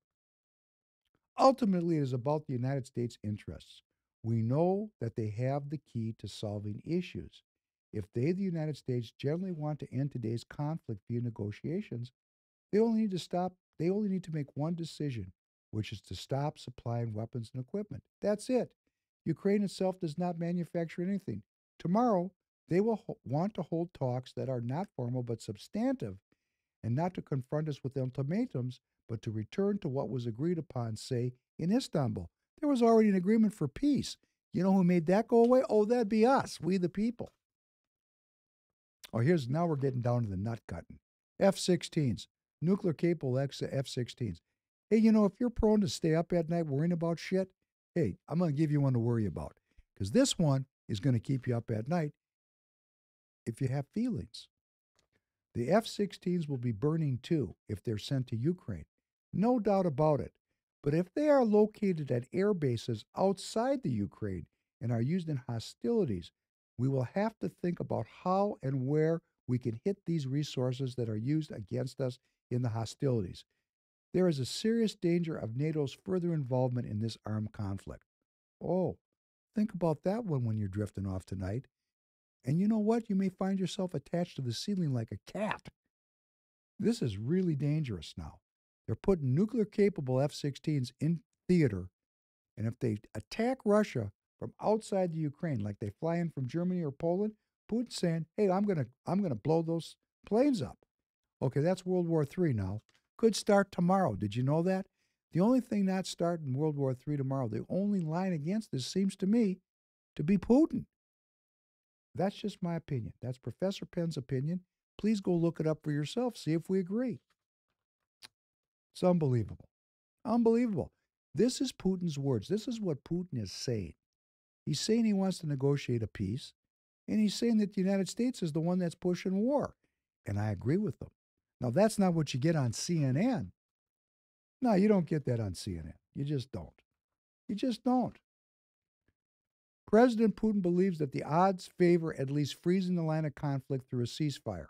Ultimately, it is about the United States' interests. We know that they have the key to solving issues. If they, the United States, generally want to end today's conflict via negotiations, they only need to make one decision, which is to stop supplying weapons and equipment. That's it. Ukraine itself does not manufacture anything. Tomorrow, they will want to hold talks that are not formal but substantive, and not to confront us with ultimatums, but to return to what was agreed upon, say, in Istanbul. There was already an agreement for peace. You know who made that go away? Oh, that'd be us, we the people. Oh, now we're getting down to the nut cutting. F 16s, nuclear capable F 16s. Hey, if you're prone to stay up at night worrying about shit, hey, I'm going to give you one to worry about. Because this one is going to keep you up at night if you have feelings. The F 16s will be burning too if they're sent to Ukraine. No doubt about it. But if they are located at air bases outside the Ukraine and are used in hostilities, we will have to think about how and where we can hit these resources that are used against us in the hostilities. There is a serious danger of NATO's further involvement in this armed conflict. Oh, think about that one when you're drifting off tonight. And you know what? You may find yourself attached to the ceiling like a cat. This is really dangerous now. They're putting nuclear capable F 16s in theater, and if they attack Russia from outside the Ukraine, like they fly in from Germany or Poland, Putin's saying, hey, I'm gonna blow those planes up. Okay, that's World War III now. Could start tomorrow. Did you know that? The only thing not starting World War III tomorrow, the only line against this seems to me to be Putin. That's just my opinion. That's Professor Penn's opinion. Please go look it up for yourself. See if we agree. It's unbelievable. Unbelievable. This is Putin's words. This is what Putin is saying. He's saying he wants to negotiate a peace, and he's saying that the United States is the one that's pushing war. And I agree with them. Now, that's not what you get on CNN. No, you don't get that on CNN. You just don't. You just don't. President Putin believes that the odds favor at least freezing the line of conflict through a ceasefire,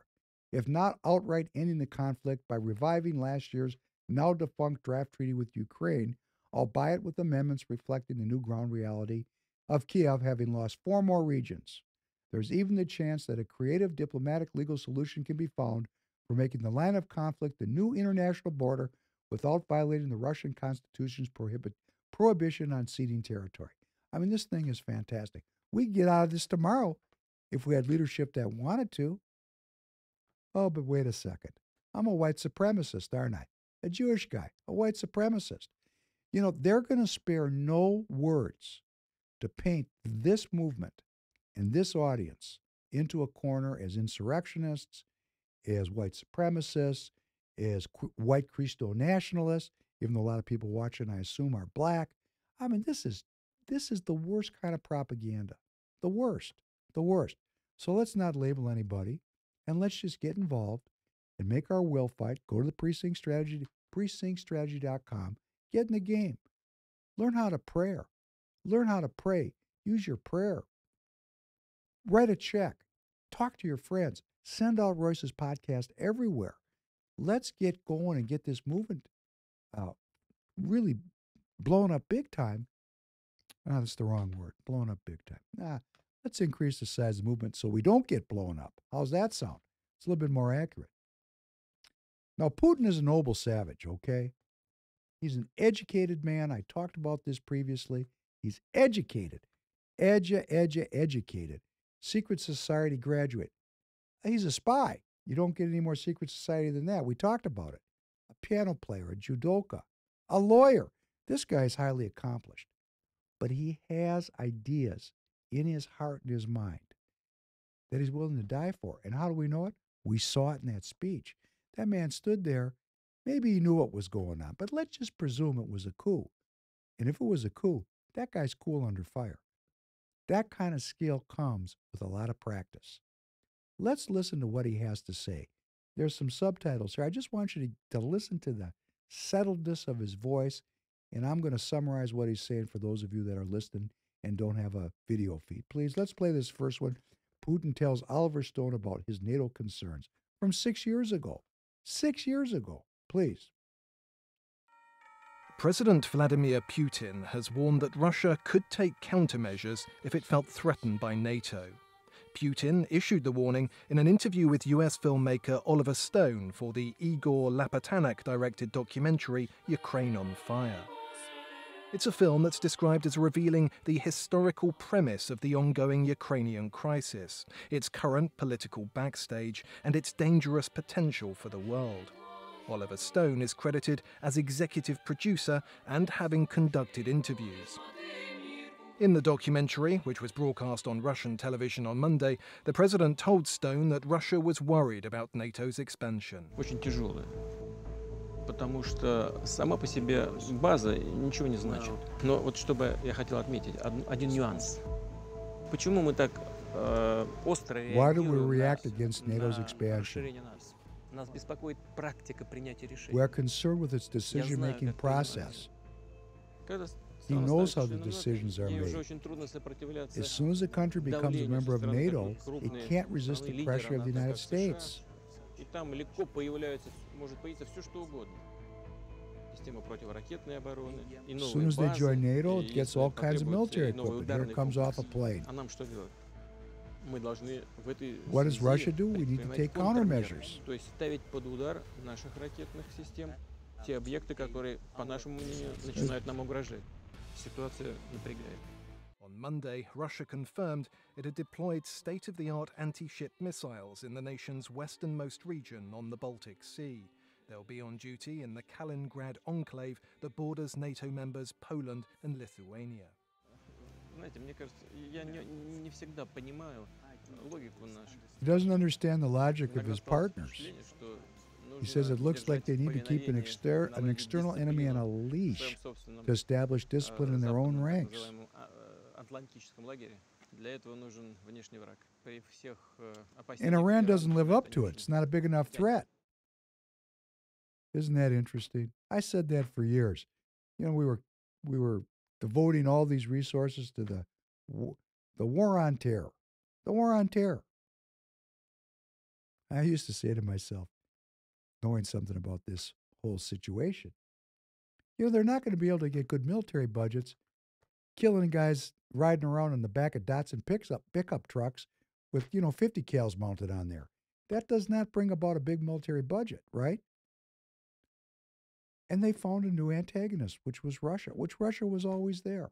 if not outright ending the conflict by reviving last year's now defunct draft treaty with Ukraine, albeit with amendments reflecting the new ground reality of Kiev having lost 4 more regions. There's even the chance that a creative diplomatic legal solution can be found for making the line of conflict the new international border without violating the Russian Constitution's prohibition on ceding territory. I mean, this thing is fantastic. We could get out of this tomorrow if we had leadership that wanted to. Oh, but wait a second. I'm a white supremacist, aren't I? A Jewish guy, a white supremacist. They're going to spare no words to paint this movement and this audience into a corner as insurrectionists, as white supremacists, as white Christo nationalists, even though a lot of people watching, I assume, are black. I mean, this is the worst kind of propaganda. The worst. The worst. So let's not label anybody, and let's just get involved and make our will fight. Go to the precinctstrategy.com. Get in the game. Learn how to pray. Learn how to pray. Use your prayer. Write a check. Talk to your friends. Send out Royce's podcast everywhere. Let's get going and get this movement really blown up big time. Oh, that's the wrong word. Blown up big time. Let's increase the size of the movement so we don't get blown up. How's that sound? It's a little bit more accurate. Now, Putin is a noble savage, okay? He's an educated man. I talked about this previously. He's educated. Educated. Secret society graduate. He's a spy. You don't get any more secret society than that. We talked about it. A piano player, a judoka, a lawyer. This guy's highly accomplished. But he has ideas in his heart and his mind that he's willing to die for. And how do we know it? We saw it in that speech. That man stood there. Maybe he knew what was going on, but let's just presume it was a coup. And if it was a coup, that guy's cool under fire. That kind of skill comes with a lot of practice. Let's listen to what he has to say. There's some subtitles here. I just want you to listen to the settledness of his voice, and I'm going to summarize what he's saying for those of you that are listening and don't have a video feed. Please, let's play this first one. Putin tells Oliver Stone about his NATO concerns from 6 years ago. 6 years ago. Please. President Vladimir Putin has warned that Russia could take countermeasures if it felt threatened by NATO. Putin issued the warning in an interview with US filmmaker Oliver Stone for the Igor Lapatanak-directed documentary Ukraine on Fire. It's a film that's described as revealing the historical premise of the ongoing Ukrainian crisis, its current political backstage, and its dangerous potential for the world. Oliver Stone is credited as executive producer and having conducted interviews. In the documentary, which was broadcast on Russian television on Monday, the president told Stone that Russia was worried about NATO's expansion. Очень тяжелая, потому что сама по себе база ничего не значит. Но вот чтобы я хотел отметить один нюанс. Почему мы так остро реагируем на расширение НАТО? Нас беспокоит практика принятия решений. We're concerned with its decision-making process. He knows how the decisions are made. As soon as a country becomes a member of NATO, it can't resist the pressure of the United States. As soon as they join NATO, it gets all kinds of military equipment. Here it comes off a plane. What does Russia do? We need to take countermeasures. On Monday, Russia confirmed it had deployed state-of-the-art anti-ship missiles in the nation's westernmost region on the Baltic Sea. They'll be on duty in the Kaliningrad enclave that borders NATO members Poland and Lithuania. He doesn't understand the logic of his partners. He says it looks like they need to keep an external enemy on a leash to establish discipline in their own ranks. And Iran doesn't live up to it. It's not a big enough threat. Isn't that interesting? I said that for years. You know, we were devoting all these resources to the war on terror. The war on terror. I used to say to myself, knowing something about this whole situation, you know, they're not going to be able to get good military budgets killing guys riding around in the back of Datsun pickup trucks with, 50 cals mounted on there. That does not bring about a big military budget, right? And they found a new antagonist, which was Russia, which Russia was always there.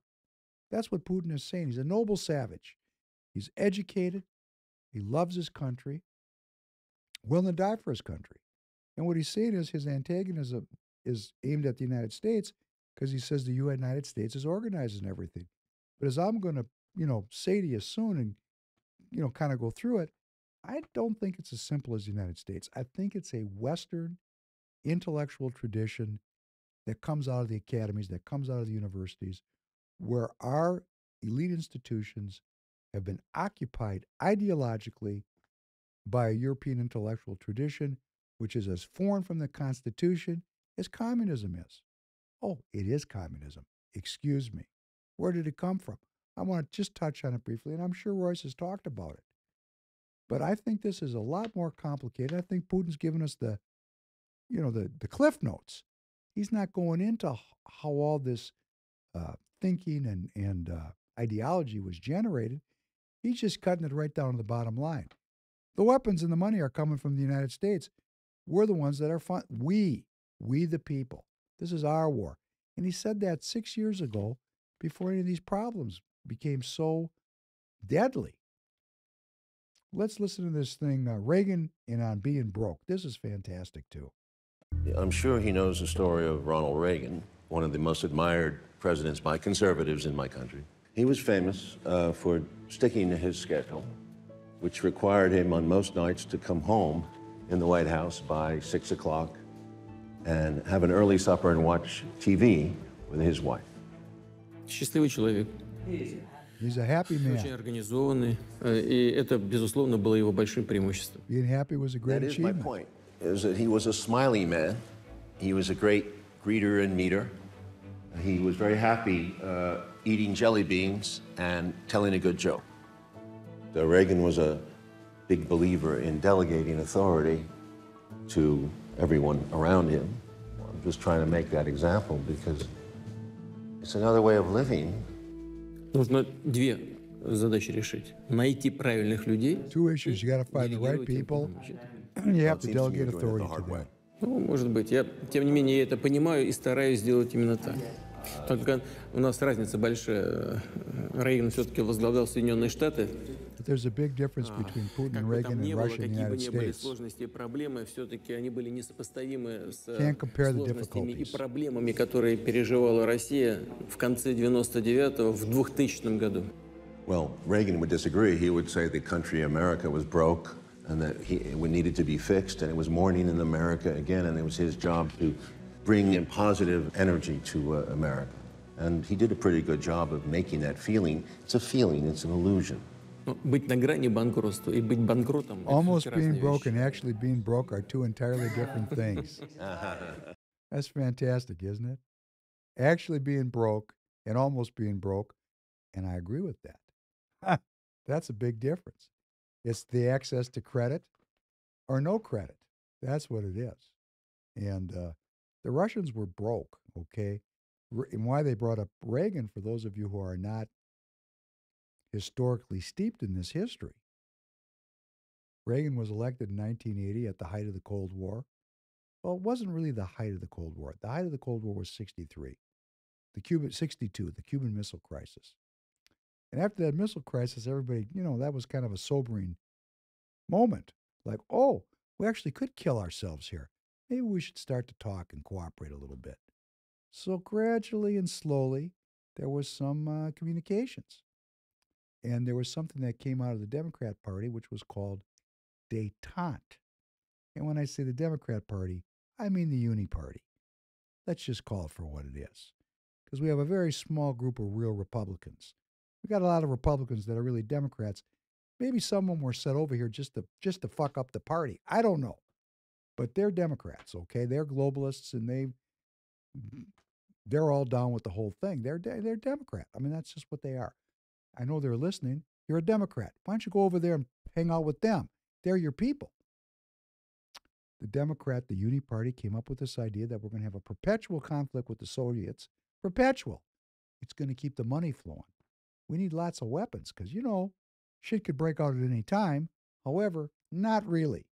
That's what Putin is saying. He's a noble savage. He's educated. He loves his country, willing to die for his country. And what he's saying is his antagonism is aimed at the United States because he says the United States is organizing everything. But as I'm going to, say to you soon and, kind of go through it, I don't think it's as simple as the United States. I think it's a Western intellectual tradition that comes out of the academies, that comes out of the universities, where our elite institutions have been occupied ideologically by a European intellectual tradition, which is as foreign from the Constitution as communism is. Oh, it is communism. Excuse me. Where did it come from? I want to just touch on it briefly, and I'm sure Royce has talked about it. But I think this is a lot more complicated. I think Putin's given us the cliff notes. He's not going into how all this thinking and ideology was generated. He's just cutting it right down to the bottom line. The weapons and the money are coming from the United States. We're the ones that are fun. We the people. This is our war. And he said that 6 years ago before any of these problems became so deadly. Let's listen to this thing, Reagan and on being broke. This is fantastic, too. I'm sure he knows the story of Ronald Reagan, one of the most admired presidents by conservatives in my country. He was famous for sticking to his schedule, which required him on most nights to come home in the White House by 6 o'clock and have an early supper and watch TV with his wife. Счастливый человек. He's a happy очень man. организованный, и это, безусловно, было его большим преимуществом. Being happy was a great That is my achievement. point, is that he was a smiley man. He was a great greeter and meeter. He was very happy eating jelly beans and telling a good joke. Reagan was a big believer in delegating authority to everyone around him. I'm just trying to make that example because it's another way of living. Нужно две задачи решить. Найти правильных людей. Two issues. You got to find the right people. You have to delegate authority to them. Ну, может быть. Я, тем не менее, это понимаю и стараюсь сделать именно так. Только у нас разница большая. Рейган все-таки возглавлял Соединенные Штаты. But there's a big difference between Putin and Reagan and Russia and the Какие бы United ни были States. сложности и проблемы, все-таки они были несопоставимы с Can't compare the сложностями и difficulties. проблемами, которые переживала Россия в конце 99-го, в 2000 году. Well, Reagan would disagree. He would say the country America was broke and that it needed to be fixed, and it was morning in America again, and it was his job to bring in positive energy to America. And he did a pretty good job of making that feeling. It's a feeling, it's an illusion. Но быть на грани банкротства и быть банкротом – это Almost разные being broke вещи. and actually being broke are two entirely different things. That's fantastic, isn't it? Actually being broke and almost being broke, and I agree with that. That's a big difference. It's the access to credit or no credit. That's what it is. And the Russians were broke, okay? And why they brought up Reagan, for those of you who are not historically steeped in this history, Reagan was elected in 1980 at the height of the Cold War. Well, it wasn't really the height of the Cold War. The height of the Cold War was 62, the Cuban Missile Crisis. And after that missile crisis, everybody, that was kind of a sobering moment. Like, oh, we actually could kill ourselves here. Maybe we should start to talk and cooperate a little bit. So gradually and slowly, there was some communications. And there was something that came out of the Democrat Party, which was called détente. And when I say the Democrat Party, I mean the Uni Party. Let's just call it for what it is. Because we have a very small group of real Republicans. We got a lot of Republicans that are really Democrats. Maybe some of them were set over here just to fuck up the party. I don't know. But they're Democrats, okay? They're globalists, and they're all down with the whole thing. They're Democrat. I mean, that's just what they are. I know they're listening. You're a Democrat. Why don't you go over there and hang out with them? They're your people. The Uni Party, came up with this idea that we're going to have a perpetual conflict with the Soviets. Perpetual. It's going to keep the money flowing. We need lots of weapons because, shit could break out at any time. However, not really.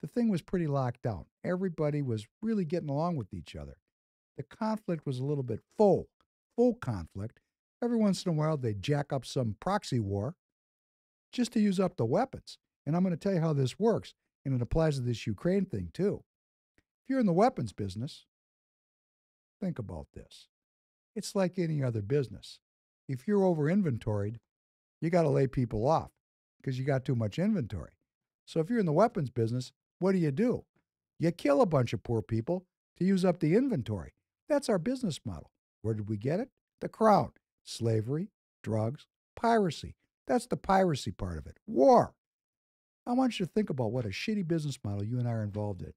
The thing was pretty locked down. Everybody was really getting along with each other. The conflict was a little bit full conflict. Every once in a while, they'd jack up some proxy war just to use up the weapons. And I'm going to tell you how this works, and it applies to this Ukraine thing too. If you're in the weapons business, think about this. It's like any other business. If you're over inventoried, you got to lay people off because you got too much inventory. So if you're in the weapons business, what do? You kill a bunch of poor people to use up the inventory. That's our business model. Where did we get it? The crown. Slavery, drugs, piracy. That's the piracy part of it. War. I want you to think about what a shitty business model you and I are involved in.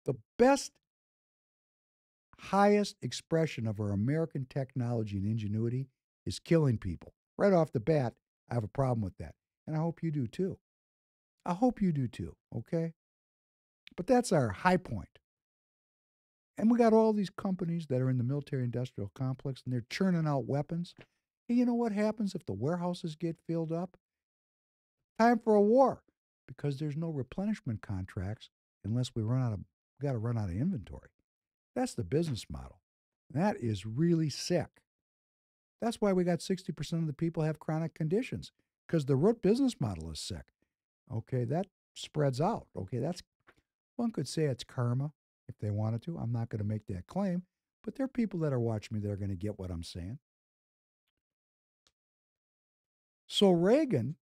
The best, highest expression of our American technology and ingenuity is killing people. Right off the bat, I have a problem with that. And I hope you do too. Okay? But that's our high point. And we got all these companies that are in the military-industrial complex, and they're churning out weapons. And you know what happens if the warehouses get filled up? Time for a war, because there's no replenishment contracts unless we got to run out of inventory. That's the business model. That is really sick. That's why we got 60% of the people have chronic conditions, because the root business model is sick. Okay, that spreads out. Okay, one could say it's karma if they wanted to. I'm not going to make that claim, but there are people that are watching me that are going to get what I'm saying. So Reagan,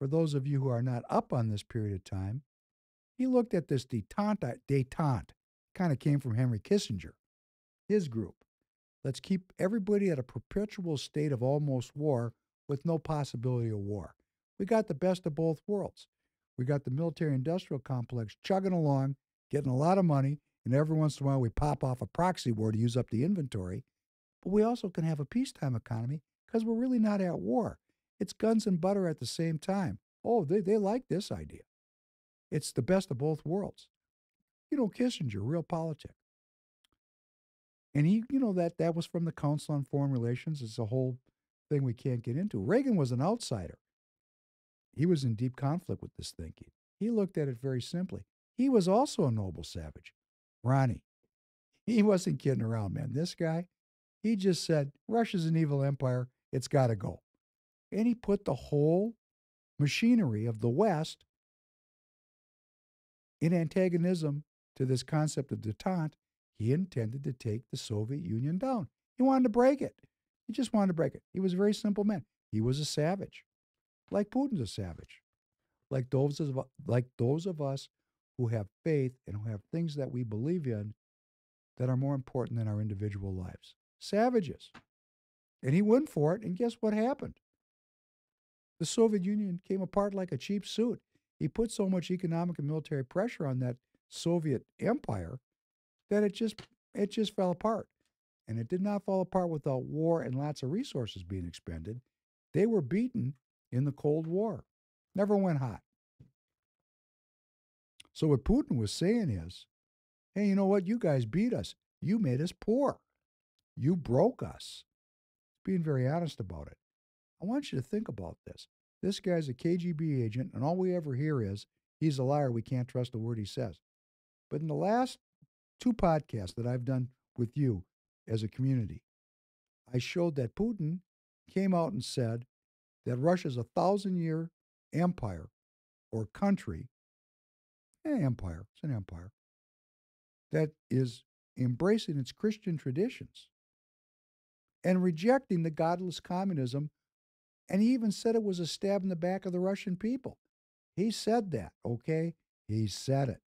for those of you who are not up on this period of time, he looked at this détente, kind of came from Henry Kissinger, his group. Let's keep everybody at a perpetual state of almost war with no possibility of war. We got the best of both worlds. We got the military industrial complex chugging along, getting a lot of money, and every once in a while we pop off a proxy war to use up the inventory. But we also can have a peacetime economy because we're really not at war. It's guns and butter at the same time. Oh, they like this idea. It's the best of both worlds. Kissinger, real politic. And he, that was from the Council on Foreign Relations. It's a whole thing we can't get into. Reagan was an outsider. He was in deep conflict with this thinking. He looked at it very simply. He was also a noble savage. Ronnie, he wasn't kidding around, man. This guy, he just said, Russia's an evil empire. It's got to go. And he put the whole machinery of the West in antagonism to this concept of detente. He intended to take the Soviet Union down. He wanted to break it. He just wanted to break it. He was a very simple man. He was a savage, like Putin's a savage, like those of us who have faith and who have things that we believe in that are more important than our individual lives. Savages. And he went for it, and guess what happened? The Soviet Union came apart like a cheap suit. He put so much economic and military pressure on that Soviet empire that it just fell apart. And it did not fall apart without war and lots of resources being expended. They were beaten in the Cold War. Never went hot. So what Putin was saying is, hey, you know what? You guys beat us. You made us poor. You broke us. Being very honest about it. I want you to think about this. This guy's a KGB agent, and all we ever hear is, he's a liar. We can't trust a word he says. But in the last 2 podcasts that I've done with you as a community, I showed that Putin came out and said that Russia's a 1,000-year empire or country, empire, it's an empire, that is embracing its Christian traditions and rejecting the godless communism. And he even said it was a stab in the back of the Russian people. He said that, okay? He said it.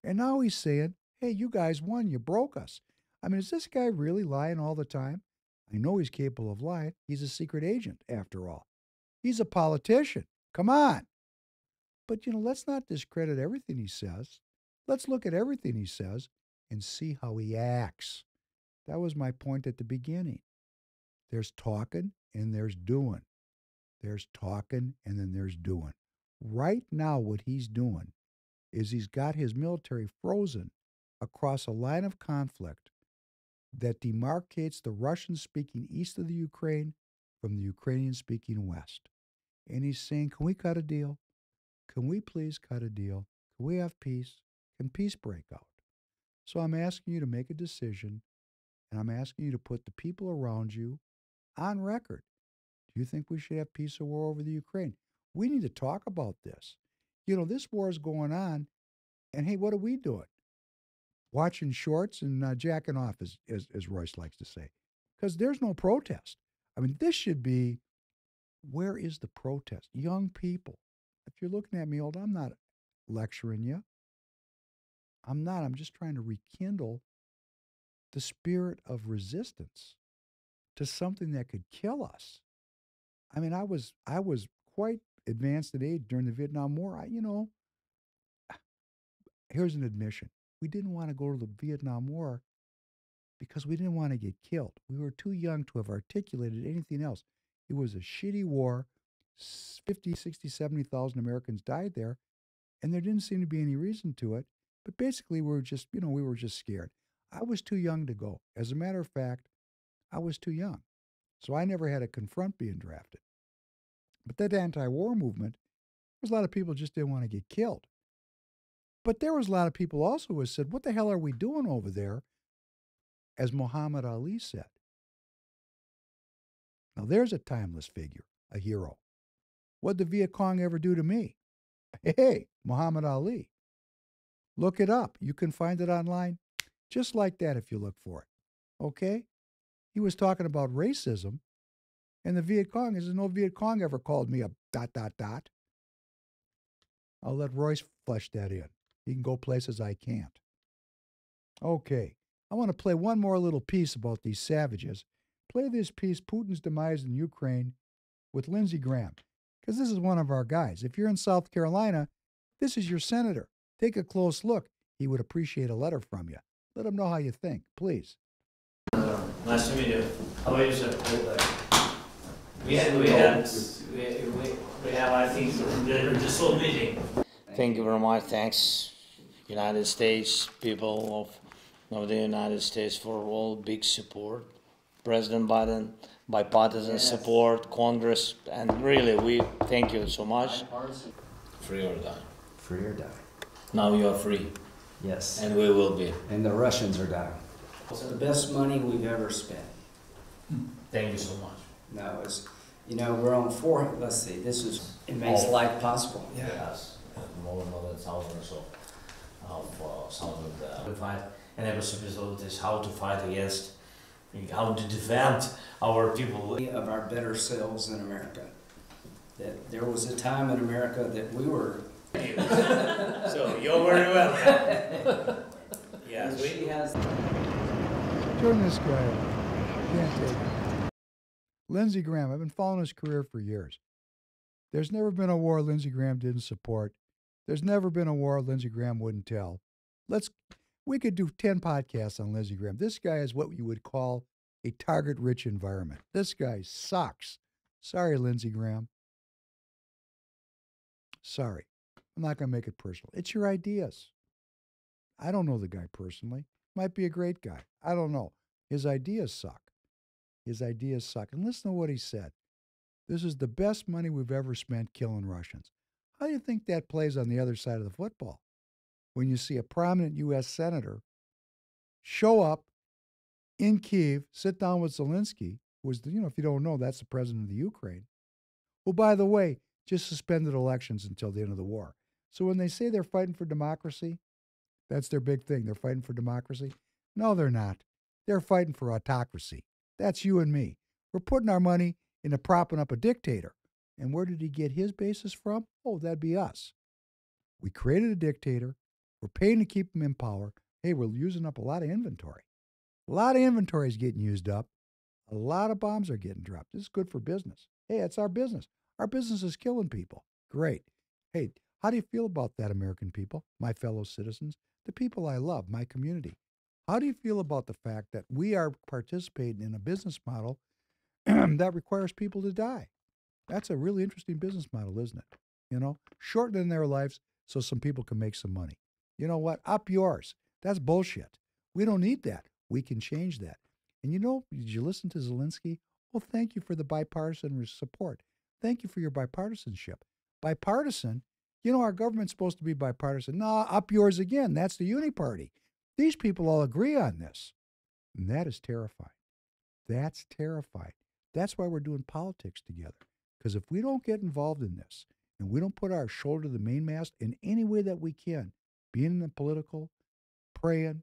And now he's saying, hey, you guys won. You broke us. I mean, is this guy really lying all the time? I know he's capable of lying. He's a secret agent, after all. He's a politician. Come on. But, let's not discredit everything he says. Let's look at everything he says and see how he acts. That was my point at the beginning. There's talking and there's doing. There's talking and then there's doing. Right now, what he's doing is he's got his military frozen across a line of conflict that demarcates the Russian-speaking east of the Ukraine from the Ukrainian-speaking west. And he's saying, can we cut a deal? Can we please cut a deal? Can we have peace? Can peace break out? So I'm asking you to make a decision, and I'm asking you to put the people around you on record. Do you think we should have peace or war over the Ukraine? We need to talk about this. This war is going on, and hey, what are we doing? Watching shorts and jacking off, as Royce likes to say, because there's no protest. I mean, this should be, where is the protest? Young people. If you're looking at me old, I'm not lecturing you. I'm not. I'm just trying to rekindle the spirit of resistance to something that could kill us. I mean, I was quite advanced in age during the Vietnam War. Here's an admission. We didn't want to go to the Vietnam War because we didn't want to get killed. We were too young to have articulated anything else. It was a shitty war. 50, 60, 70,000 Americans died there, and there didn't seem to be any reason to it. But basically, we were just scared. I was too young to go. As a matter of fact, I was too young. So I never had to confront being drafted. But that anti-war movement, there was a lot of people just didn't want to get killed. But there was a lot of people also who said, what the hell are we doing over there? As Muhammad Ali said. Now there's a timeless figure, a hero. What'd the Viet Cong ever do to me? Hey, Muhammad Ali. Look it up. You can find it online just like that if you look for it. Okay? He was talking about racism, and the Viet Cong, there's no Viet Cong ever called me a ... I'll let Royce flesh that in. He can go places I can't. Okay. I want to play one more little piece about these savages. Play this piece, Putin's Demise in Ukraine, with Lindsey Graham, because this is one of our guys. If you're in South Carolina, this is your senator. Take a close look. He would appreciate a letter from you. Let him know how you think, please. Nice to meet you. How are you, sir? We have, I think, the whole meeting. Thank you very much. Thanks, United States people of the United States for all big support. President Biden, bipartisan support, Congress, and really we thank you so much. Free or die. Free or die. Now you are free. Yes. And we will be. And the Russians are dying. It's the best money we've ever spent. Thank you so much. No, it's, you know, we're on four, let's see, it makes life possible. Yes, more than 1,000 or so of thousands we fight. And every episode is how to fight against, how to defend our people. Of our better selves in America. That there was a time in America that we were. So you're very welcome. Yes, we has. Turn this guy off. Can't take it. Lindsey Graham, I've been following his career for years. There's never been a war Lindsey Graham didn't support. There's never been a war Lindsey Graham wouldn't tell. We could do 10 podcasts on Lindsey Graham. This guy is what you would call a target-rich environment. This guy sucks. Sorry, Lindsey Graham. Sorry. I'm not going to make it personal. It's your ideas. I don't know the guy personally. Might be a great guy. I don't know. His ideas suck. His ideas suck. And listen to what he said. This is the best money we've ever spent killing Russians. How do you think that plays on the other side of the football? When you see a prominent U.S. senator show up in Kyiv, sit down with Zelensky, who was, if you don't know, that's the president of the Ukraine, who, by the way, just suspended elections until the end of the war. So when they say they're fighting for democracy, that's their big thing. They're fighting for democracy. No, they're not. They're fighting for autocracy. That's you and me. We're putting our money into propping up a dictator. And where did he get his basis from? Oh, that'd be us. We created a dictator. We're paying to keep him in power. Hey, we're using up a lot of inventory. A lot of inventory is getting used up. A lot of bombs are getting dropped. This is good for business. Hey, it's our business. Our business is killing people. Great. Hey, how do you feel about that, American people, my fellow citizens, the people I love, my community? How do you feel about the fact that we are participating in a business model that requires people to die? That's a really interesting business model, isn't it? Shortening their lives so some people can make some money. You know what? Up yours. That's bullshit. We don't need that. We can change that. And did you listen to Zelensky? Well, thank you for the bipartisan support. Thank you for your bipartisanship. Bipartisan, our government's supposed to be bipartisan. No, up yours again. That's the uni party. These people all agree on this. And that is terrifying. That's terrifying. That's why we're doing politics together. Because if we don't get involved in this and we don't put our shoulder to the mainmast in any way that we can, being in the political, praying,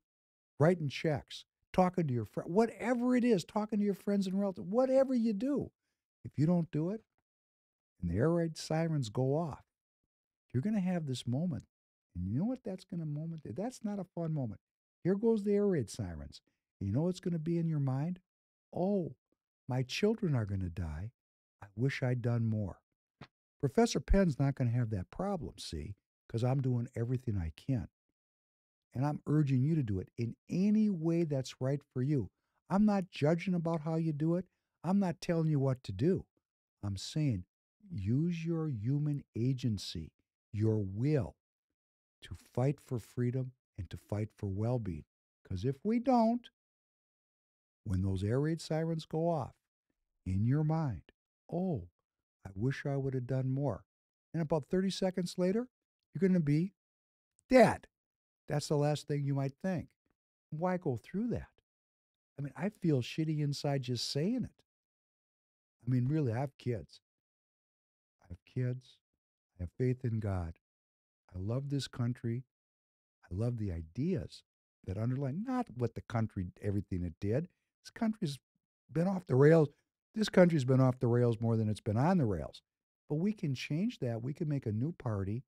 writing checks, talking to your friend, whatever it is, talking to your friends and relatives, whatever you do, if you don't do it and the air raid sirens go off, you're going to have this moment. And you know what that's going to moment? That's not a fun moment. Here goes the air raid sirens. And you know what's going to be in your mind? Oh, my children are going to die. I wish I'd done more. Professor Penn's not going to have that problem, see, because I'm doing everything I can. And I'm urging you to do it in any way that's right for you. I'm not judging about how you do it. I'm not telling you what to do. I'm saying use your human agency, your will, to fight for freedom and to fight for well-being. Because if we don't, when those air raid sirens go off, in your mind, oh, I wish I would have done more. And about 30 seconds later, you're going to be dead. That's the last thing you might think. Why go through that? I mean, I feel shitty inside just saying it. I mean, really, I have kids. I have faith in God. I love this country. I love the ideas that underlie, not what the country, everything it did. This country's been off the rails. This country's been off the rails more than it's been on the rails. But we can change that. We can make a new party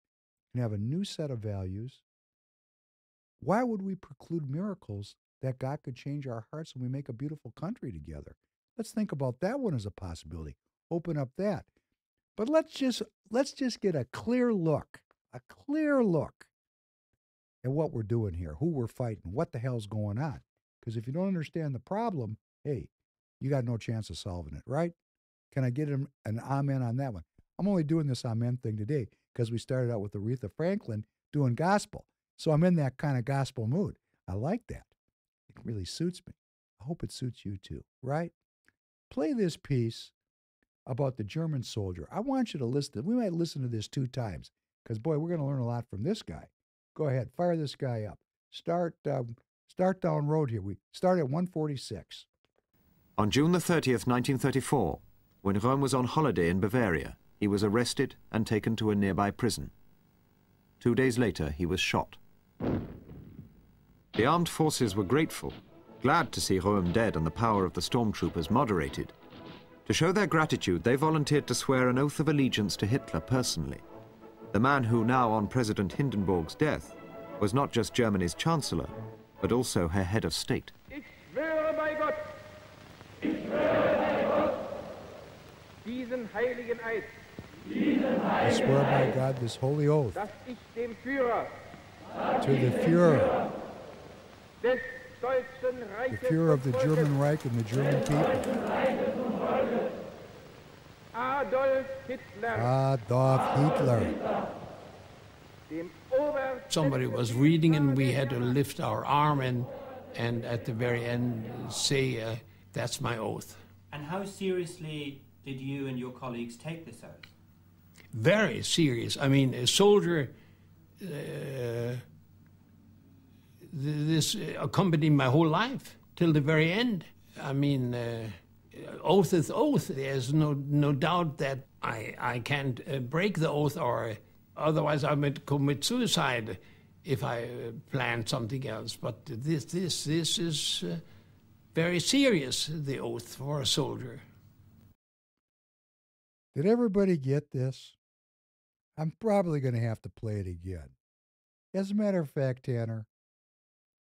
and have a new set of values. Why would we preclude miracles that God could change our hearts and we make a beautiful country together. Let's think about that one as a possibility. Open up that. But let's just get a clear look at what we're doing here, who we're fighting, what the hell's going on. Because if you don't understand the problem, hey, you got no chance of solving it, right? Can I get an amen on that one? I'm only doing this amen thing today because we started out with Aretha Franklin doing gospel. So I'm in that kind of gospel mood. I like that. It really suits me. I hope it suits you too, right? Play this piece about the German soldier. I want you to listen. We might listen to this 2 times because, boy, we're going to learn a lot from this guy. Go ahead, fire this guy up. Start down road here. We start at 146. On June the 30th, 1934, when Röhm was on holiday in Bavaria, he was arrested and taken to a nearby prison. 2 days later, he was shot. The armed forces were grateful, glad to see Röhm dead and the power of the stormtroopers moderated. To show their gratitude, they volunteered to swear an oath of allegiance to Hitler personally. The man who now, on President Hindenburg's death, was not just Germany's chancellor, but also her head of state. Ich schwöre bei Gott, diesen heiligen Eid, I swear by God this holy oath dass ich dem Führer to the Führer, des Deutschen the Reiches Führer of the und Volkes, German Reich and the German people, Adolf Hitler, Adolf Hitler. dem Ober... Somebody was reading and we had to lift our arm and at the very end say, that's my oath. And how seriously did you and your colleagues take this oath? Very serious. I mean, a soldier, this accompanied my whole life till the very end. I mean, oath is oath. There's no doubt that I can't break the oath, or otherwise I would commit suicide if I planned something else. But this is very serious, the oath for a soldier. Did everybody get this? I'm probably going to have to play it again. As a matter of fact, Tanner,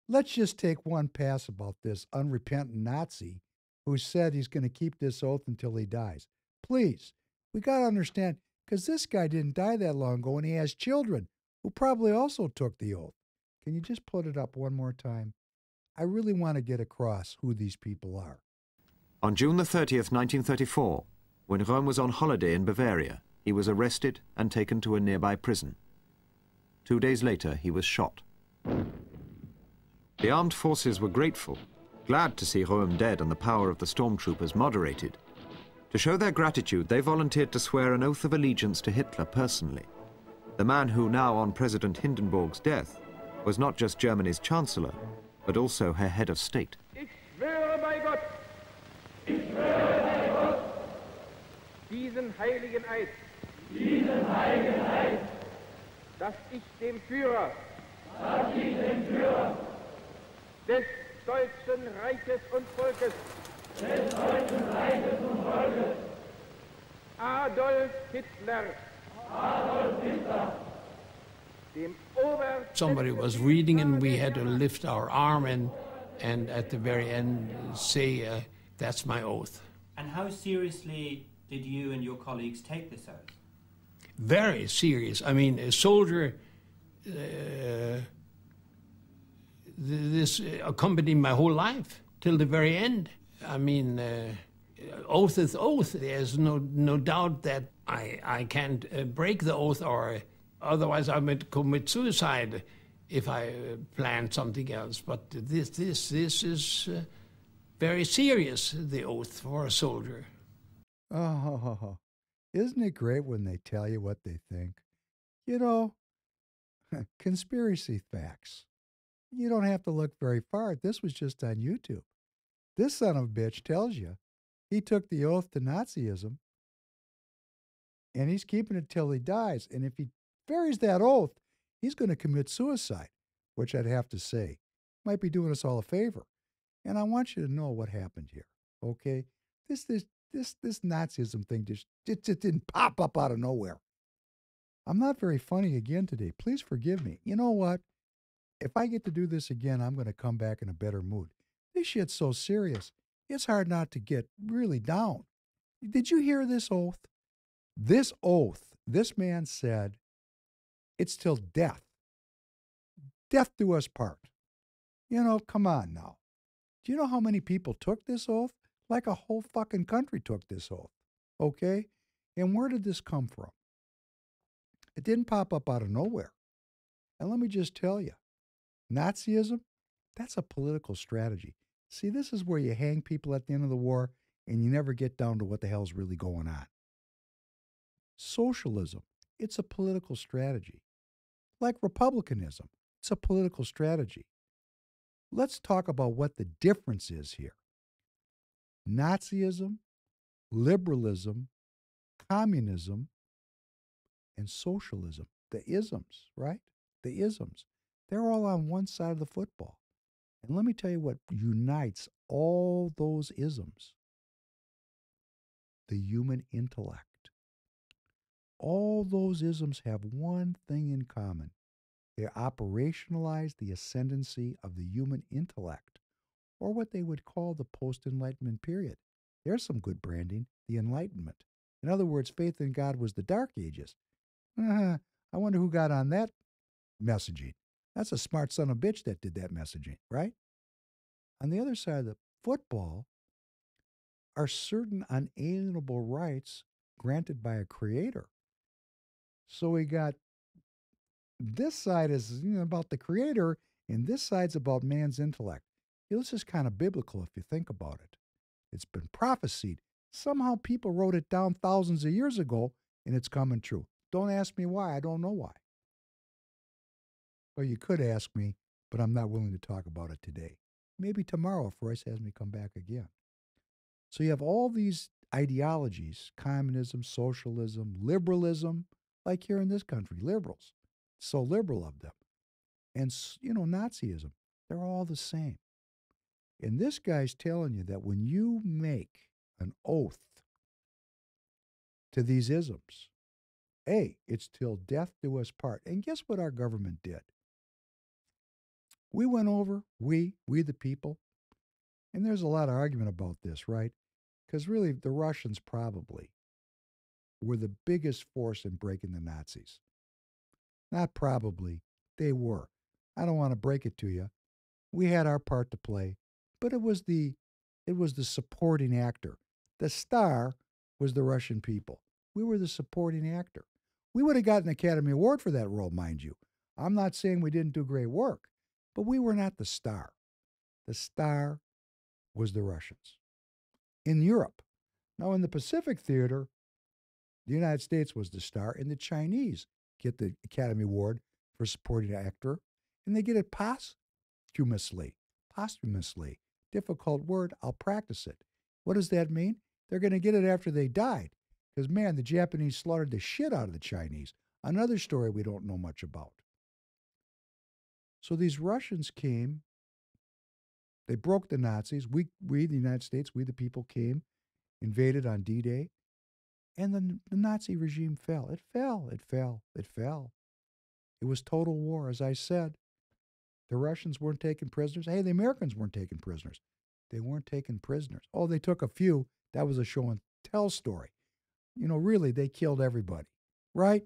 let's just take one pass about this unrepentant Nazi who said he's going to keep this oath until he dies. Please, we got to understand, because this guy didn't die that long ago and he has children who probably also took the oath. Can you just put it up one more time? I really want to get across who these people are. On June the 30th, 1934, when Röhm was on holiday in Bavaria, he was arrested and taken to a nearby prison. 2 days later, he was shot. The armed forces were grateful, glad to see Röhm dead and the power of the stormtroopers moderated. To show their gratitude, they volunteered to swear an oath of allegiance to Hitler personally. The man who now, on President Hindenburg's death, was not just Germany's chancellor, but also her head of state. Ich schwöre bei Gott, diesen heiligen Eid, dass ich dem Führer des Deutschen Reiches und Volkes, Adolf Hitler, dem Ober... Somebody was reading and we had to lift our arm and at the very end say, that's my oath. And how seriously did you and your colleagues take this oath? Very serious. I mean, a soldier, this accompanied my whole life till the very end. I mean, oath is oath. There's no doubt that I can't break the oath, or otherwise I would commit suicide if I planned something else. But this is very serious, the oath for a soldier. Oh, isn't it great when they tell you what they think? You know, conspiracy facts. You don't have to look very far. This was just on YouTube. This son of a bitch tells you he took the oath to Nazism and he's keeping it till he dies. And if he buries that oath, he's going to commit suicide, which I'd have to say might be doing us all a favor. And I want you to know what happened here, okay? This Nazism thing just didn't pop up out of nowhere. I'm not very funny again today. Please forgive me. You know what? if I get to do this again, I'm going to come back in a better mood. This shit's so serious. It's hard not to get really down. Did you hear this oath? This oath, this man said, it's till death. Death do us part. You know, come on now. Do you know how many people took this oath? Like a whole fucking country took this oath. Okay? And where did this come from? It didn't pop up out of nowhere. And let me just tell you, Nazism, that's a political strategy. See, this is where you hang people at the end of the war and you never get down to what the hell's really going on. Socialism, it's a political strategy. Like republicanism, it's a political strategy. Let's talk about what the difference is here. Nazism, liberalism, communism, and socialism. The isms, right? The isms. They're all on one side of the football. And let me tell you what unites all those isms. The human intellect. All those isms have one thing in common. They operationalize the ascendancy of the human intellect, or what they would call the post-Enlightenment period. There's some good branding, the Enlightenment. In other words, faith in God was the Dark Ages. I wonder who got on that messaging. That's a smart son of a bitch that did that messaging, right? On the other side of the football are certain unalienable rights granted by a creator. So we got this side is about the creator, and this side's about man's intellect. This is kind of biblical if you think about it. It's been prophesied. Somehow people wrote it down thousands of years ago, and it's coming true. Don't ask me why. I don't know why. Well, you could ask me, but I'm not willing to talk about it today. Maybe tomorrow if Royce has me come back again. So you have all these ideologies, communism, socialism, liberalism, like here in this country, liberals. So liberal of them. And, Nazism. They're all the same. And this guy's telling you that when you make an oath to these isms, hey, it's till death do us part. And guess what our government did? We went over, we the people, and there's a lot of argument about this, right? Because really, the Russians probably were the biggest force in breaking the Nazis. Not probably, they were. I don't want to break it to you. We had our part to play, but it was the supporting actor. The star was the Russian people. We were the supporting actor. We would have gotten an Academy Award for that role, mind you. I'm not saying we didn't do great work, but we were not the star. The star was the Russians. In Europe. Now, in the Pacific Theater, the United States was the star, and the Chinese get the Academy Award for supporting actor, and they get it posthumously. Posthumously. Difficult word. I'll practice it. What does that mean? They're going to get it after they died. Because, man, the Japanese slaughtered the shit out of the Chinese. Another story we don't know much about. So these Russians came. They broke the Nazis. We the United States, we the people came, invaded on D-Day, and then the Nazi regime fell. It fell. It fell. It fell. It was total war, as I said. The Russians weren't taking prisoners. Hey, the Americans weren't taking prisoners. They weren't taking prisoners. Oh, they took a few. That was a show and tell story. Really, they killed everybody, right?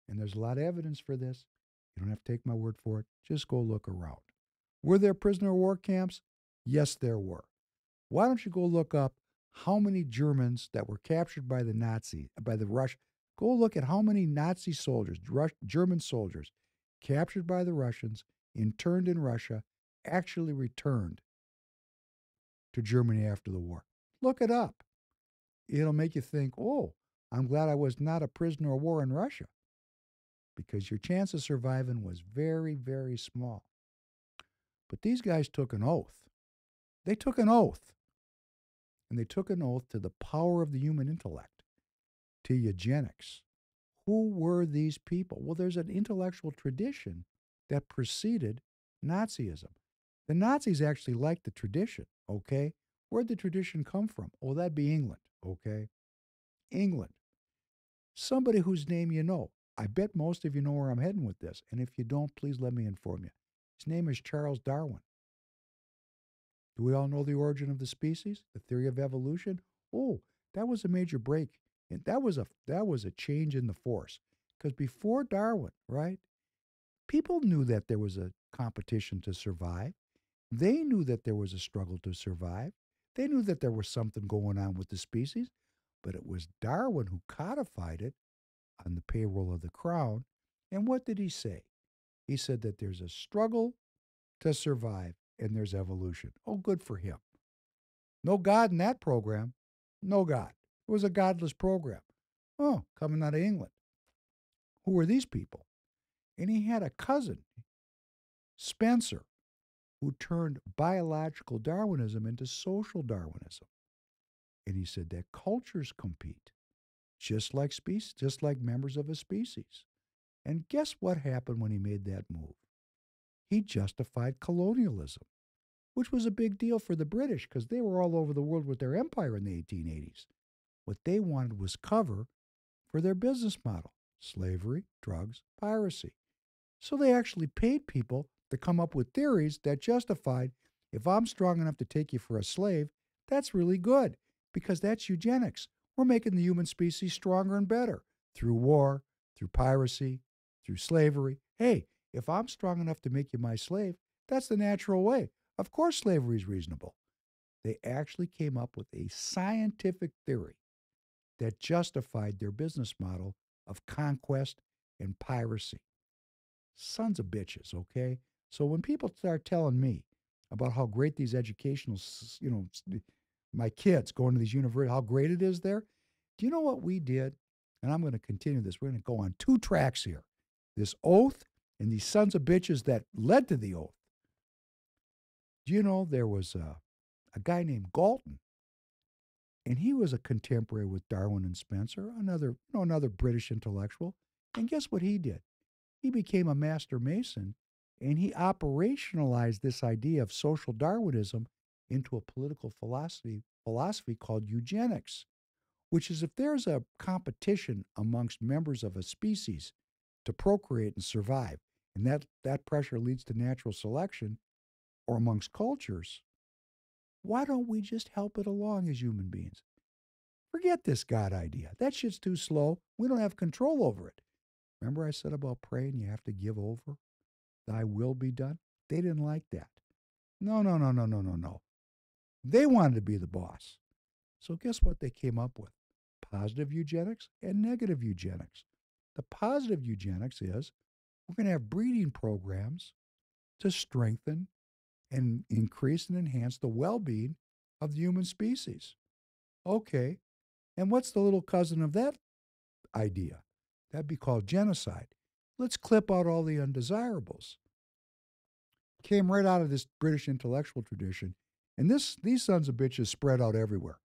And there's a lot of evidence for this. You don't have to take my word for it. Just go look around. Were there prisoner of war camps? Yes, there were. Why don't you go look up how many Germans that were captured by the Russians? Go look at how many Nazi soldiers, German soldiers, captured by the Russians, interned in Russia, actually returned to Germany after the war. Look it up. It'll make you think, oh, I'm glad I was not a prisoner of war in Russia, because your chance of surviving was very, very small. But these guys took an oath. They took an oath. And they took an oath to the power of the human intellect, to eugenics. Who were these people? Well, there's an intellectual tradition that preceded Nazism. The Nazis actually liked the tradition, okay? Where'd the tradition come from? Oh, that'd be England, okay? England. Somebody whose name you know. I bet most of you know where I'm heading with this. And if you don't, please let me inform you. His name is Charles Darwin. Do we all know the origin of the species, the theory of evolution? Oh, that was a major break. And that was a change in the force. Because before Darwin, right, people knew that there was a competition to survive. They knew that there was a struggle to survive. They knew that there was something going on with the species, but it was Darwin who codified it on the payroll of the crown. And what did he say? He said that there's a struggle to survive and there's evolution. Oh, good for him. No God in that program. No God. It was a godless program. Oh, coming out of England. Who were these people? And he had a cousin, Spencer, who turned biological Darwinism into social Darwinism. And he said that cultures compete, just like species, just like members of a species. And guess what happened when he made that move? He justified colonialism, which was a big deal for the British because they were all over the world with their empire in the 1880s. What they wanted was cover for their business model: slavery, drugs, piracy. So they actually paid people to come up with theories that justified, if I'm strong enough to take you for a slave, that's really good because that's eugenics. We're making the human species stronger and better through war, through piracy, through slavery. Hey, if I'm strong enough to make you my slave, that's the natural way. Of course, slavery is reasonable. They actually came up with a scientific theory that justified their business model of conquest and piracy. Sons of bitches, okay? So when people start telling me about how great these educational, my kids going to these universities, how great it is there, do you know what we did? And I'm going to continue this. We're going to go on two tracks here: this oath and these sons of bitches that led to the oath. Do you know there was a guy named Galton, and he was a contemporary with Darwin and Spencer, another British intellectual. And guess what he did? He became a master mason, and he operationalized this idea of social Darwinism into a political philosophy called eugenics, which is if there's a competition amongst members of a species to procreate and survive, and that pressure leads to natural selection, or amongst cultures, why don't we just help it along as human beings? Forget this God idea. That shit's too slow. We don't have control over it. Remember I said about praying you have to give over? Thy will be done? They didn't like that. No, no, no, no, no, no, no. They wanted to be the boss. So guess what they came up with? Positive eugenics and negative eugenics. The positive eugenics is we're going to have breeding programs to strengthen and increase and enhance the well-being of the human species. Okay. And what's the little cousin of that idea? That'd be called genocide. Let's clip out all the undesirables. Came right out of this British intellectual tradition. And these sons of bitches spread out everywhere.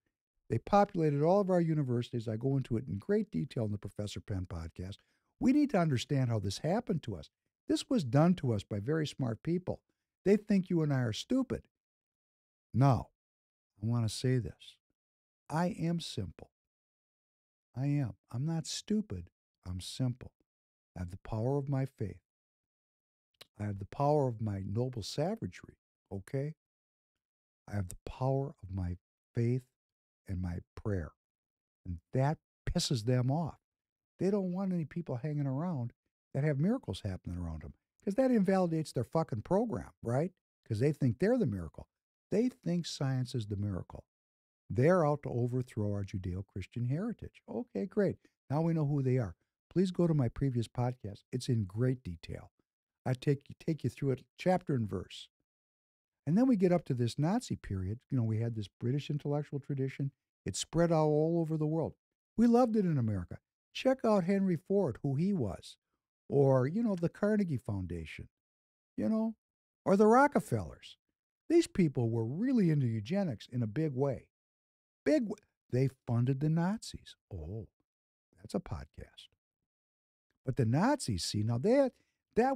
They populated all of our universities. I go into it in great detail in the Professor Penn podcast. We need to understand how this happened to us. This was done to us by very smart people. They think you and I are stupid. No, I want to say this. I am simple. I am. I'm not stupid. I'm simple. I have the power of my faith. I have the power of my noble savagery, okay? I have the power of my faith and my prayer. And that pisses them off. They don't want any people hanging around that have miracles happening around them because that invalidates their fucking program, right? Because they think they're the miracle. They think science is the miracle. They're out to overthrow our Judeo-Christian heritage. Okay, great. Now we know who they are. Please go to my previous podcast. It's in great detail. I take you through it chapter and verse. And then we get up to this Nazi period. We had this British intellectual tradition. It spread out all over the world. We loved it in America. Check out Henry Ford, who he was. Or, the Carnegie Foundation, or the Rockefellers. These people were really into eugenics in a big way. They funded the Nazis. Oh, that's a podcast. But the Nazis, see, now that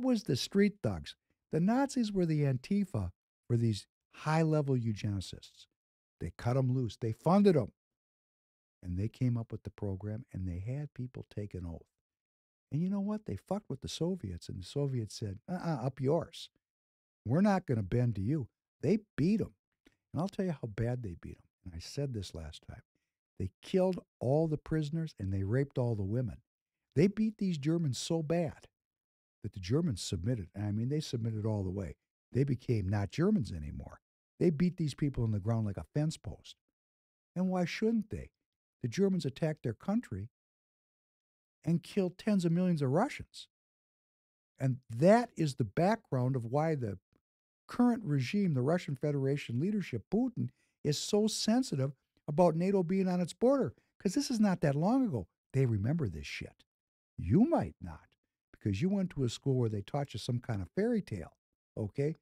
was the street thugs. The Nazis were the Antifa for these high-level eugenicists. They cut them loose. They funded them. And they came up with the program, and they had people take an oath. And you know what? They fucked with the Soviets, and the Soviets said, up yours. We're not going to bend to you. They beat them. And I'll tell you how bad they beat them. And I said this last time. They killed all the prisoners and they raped all the women. They beat these Germans so bad that the Germans submitted. I mean, they submitted all the way. They became not Germans anymore. They beat these people on the ground like a fence post. And why shouldn't they? The Germans attacked their country and killed tens of millions of Russians. And that is the background of why the current regime, the Russian Federation leadership, Putin, is so sensitive about NATO being on its border. Because this is not that long ago. They remember this shit. You might not, because you went to a school where they taught you some kind of fairy tale, okay?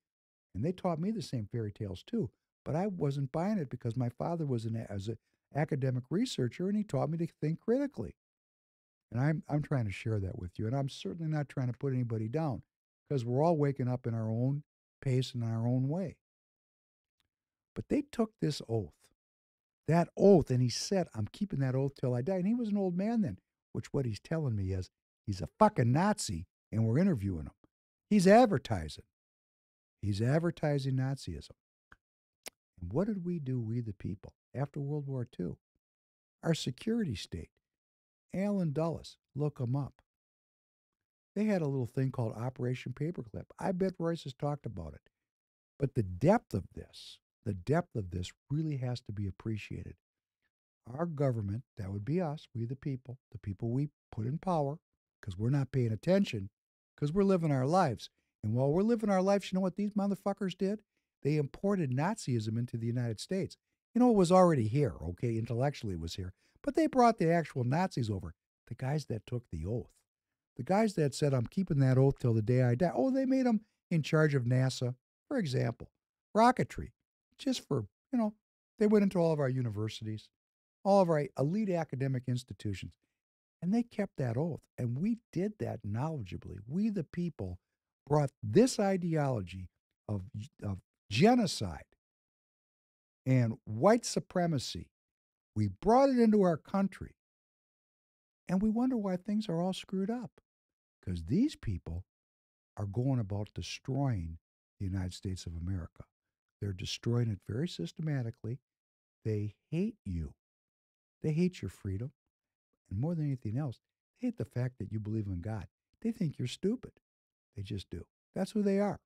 And they taught me the same fairy tales too. But I wasn't buying it because my father was as an academic researcher, and he taught me to think critically. And I'm trying to share that with you. And I'm certainly not trying to put anybody down, because we're all waking up in our own pace and our own way. But they took this oath, and he said, I'm keeping that oath till I die. And he was an old man then, which what he's telling me is he's a fucking Nazi, and we're interviewing him. He's advertising. He's advertising Nazism. And what did we do, we the people, after World War II? Our security state. Alan Dulles, look him up. They had a little thing called Operation Paperclip. I bet Royce has talked about it. But the depth of this really has to be appreciated. Our government, that would be us, we the people we put in power, because we're not paying attention, because we're living our lives. And while we're living our lives, you know what these motherfuckers did? They imported Nazism into the United States. You know, it was already here, okay? Intellectually it was here. But they brought the actual Nazis over, the guys that took the oath. The guys that said, I'm keeping that oath till the day I die. Oh, they made them in charge of NASA, for example. Rocketry, just for, they went into all of our universities, all of our elite academic institutions, and they kept that oath. And we did that knowledgeably. We, the people, brought this ideology of genocide and white supremacy. We brought it into our country. And we wonder why things are all screwed up. Because these people are going about destroying the United States of America. They're destroying it very systematically. They hate you. They hate your freedom. And more than anything else, they hate the fact that you believe in God. They think you're stupid. They just do. That's who they are.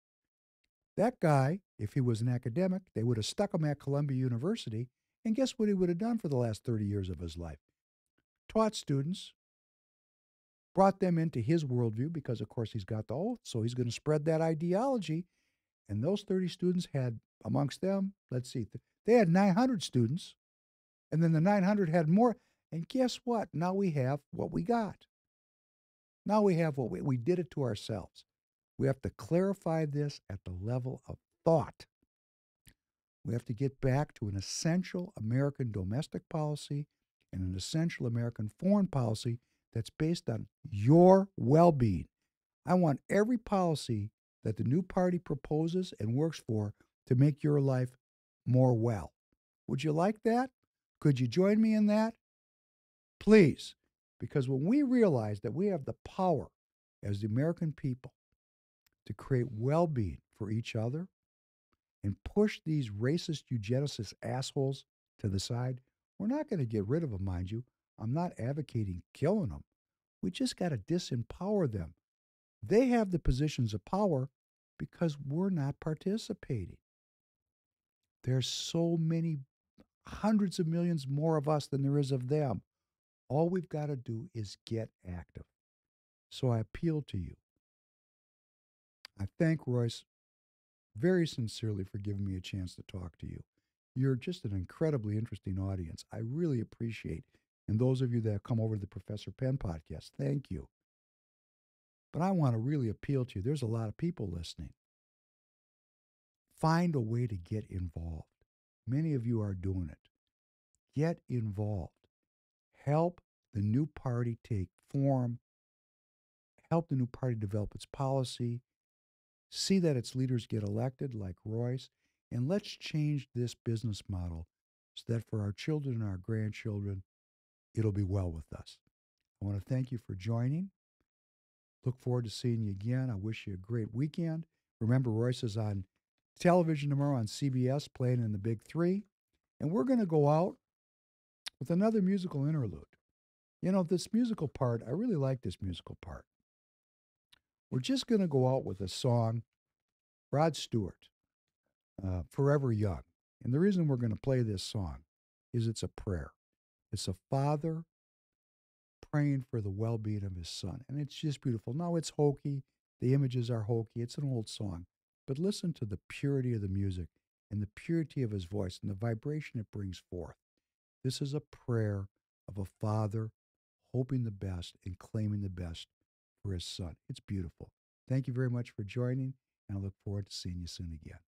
That guy, if he was an academic, they would have stuck him at Columbia University. And guess what he would have done for the last 30 years of his life? Taught students, brought them into his worldview because, of course, he's got the oath. So he's going to spread that ideology. And those 30 students had, amongst them, let's see, they had 900 students. And then the 900 had more. And guess what? Now we have what we got. Now we have what we did it to ourselves. We have to clarify this at the level of thought. We have to get back to an essential American domestic policy and an essential American foreign policy that's based on your well-being. I want every policy that the new party proposes and works for to make your life more well. Would you like that? Could you join me in that? Please, because when we realize that we have the power as the American people to create well-being for each other and push these racist eugenicist assholes to the side, we're not going to get rid of them, mind you. I'm not advocating killing them. We just got to disempower them. They have the positions of power because we're not participating. There's so many hundreds of millions more of us than there is of them. All we've got to do is get active. So I appeal to you. I thank Royce very sincerely for giving me a chance to talk to you. You're just an incredibly interesting audience. I really appreciate. And those of you that have come over to the Professor Penn podcast, thank you. But I want to really appeal to you. There's a lot of people listening. Find a way to get involved. Many of you are doing it. Get involved. Help the new party take form. Help the new party develop its policy. See that its leaders get elected like Royce. And let's change this business model so that for our children and our grandchildren, it'll be well with us. I want to thank you for joining. Look forward to seeing you again. I wish you a great weekend. Remember, Royce is on television tomorrow on CBS playing in the Big Three. And we're going to go out with another musical interlude. You know, this musical part, I really like this musical part. We're just going to go out with a song, Rod Stewart, Forever Young. And the reason we're going to play this song is it's a prayer. It's a father praying for the well-being of his son. And it's just beautiful. Now, it's hokey. The images are hokey. It's an old song. But listen to the purity of the music and the purity of his voice and the vibration it brings forth. This is a prayer of a father hoping the best and claiming the best for his son. It's beautiful. Thank you very much for joining, and I look forward to seeing you soon again.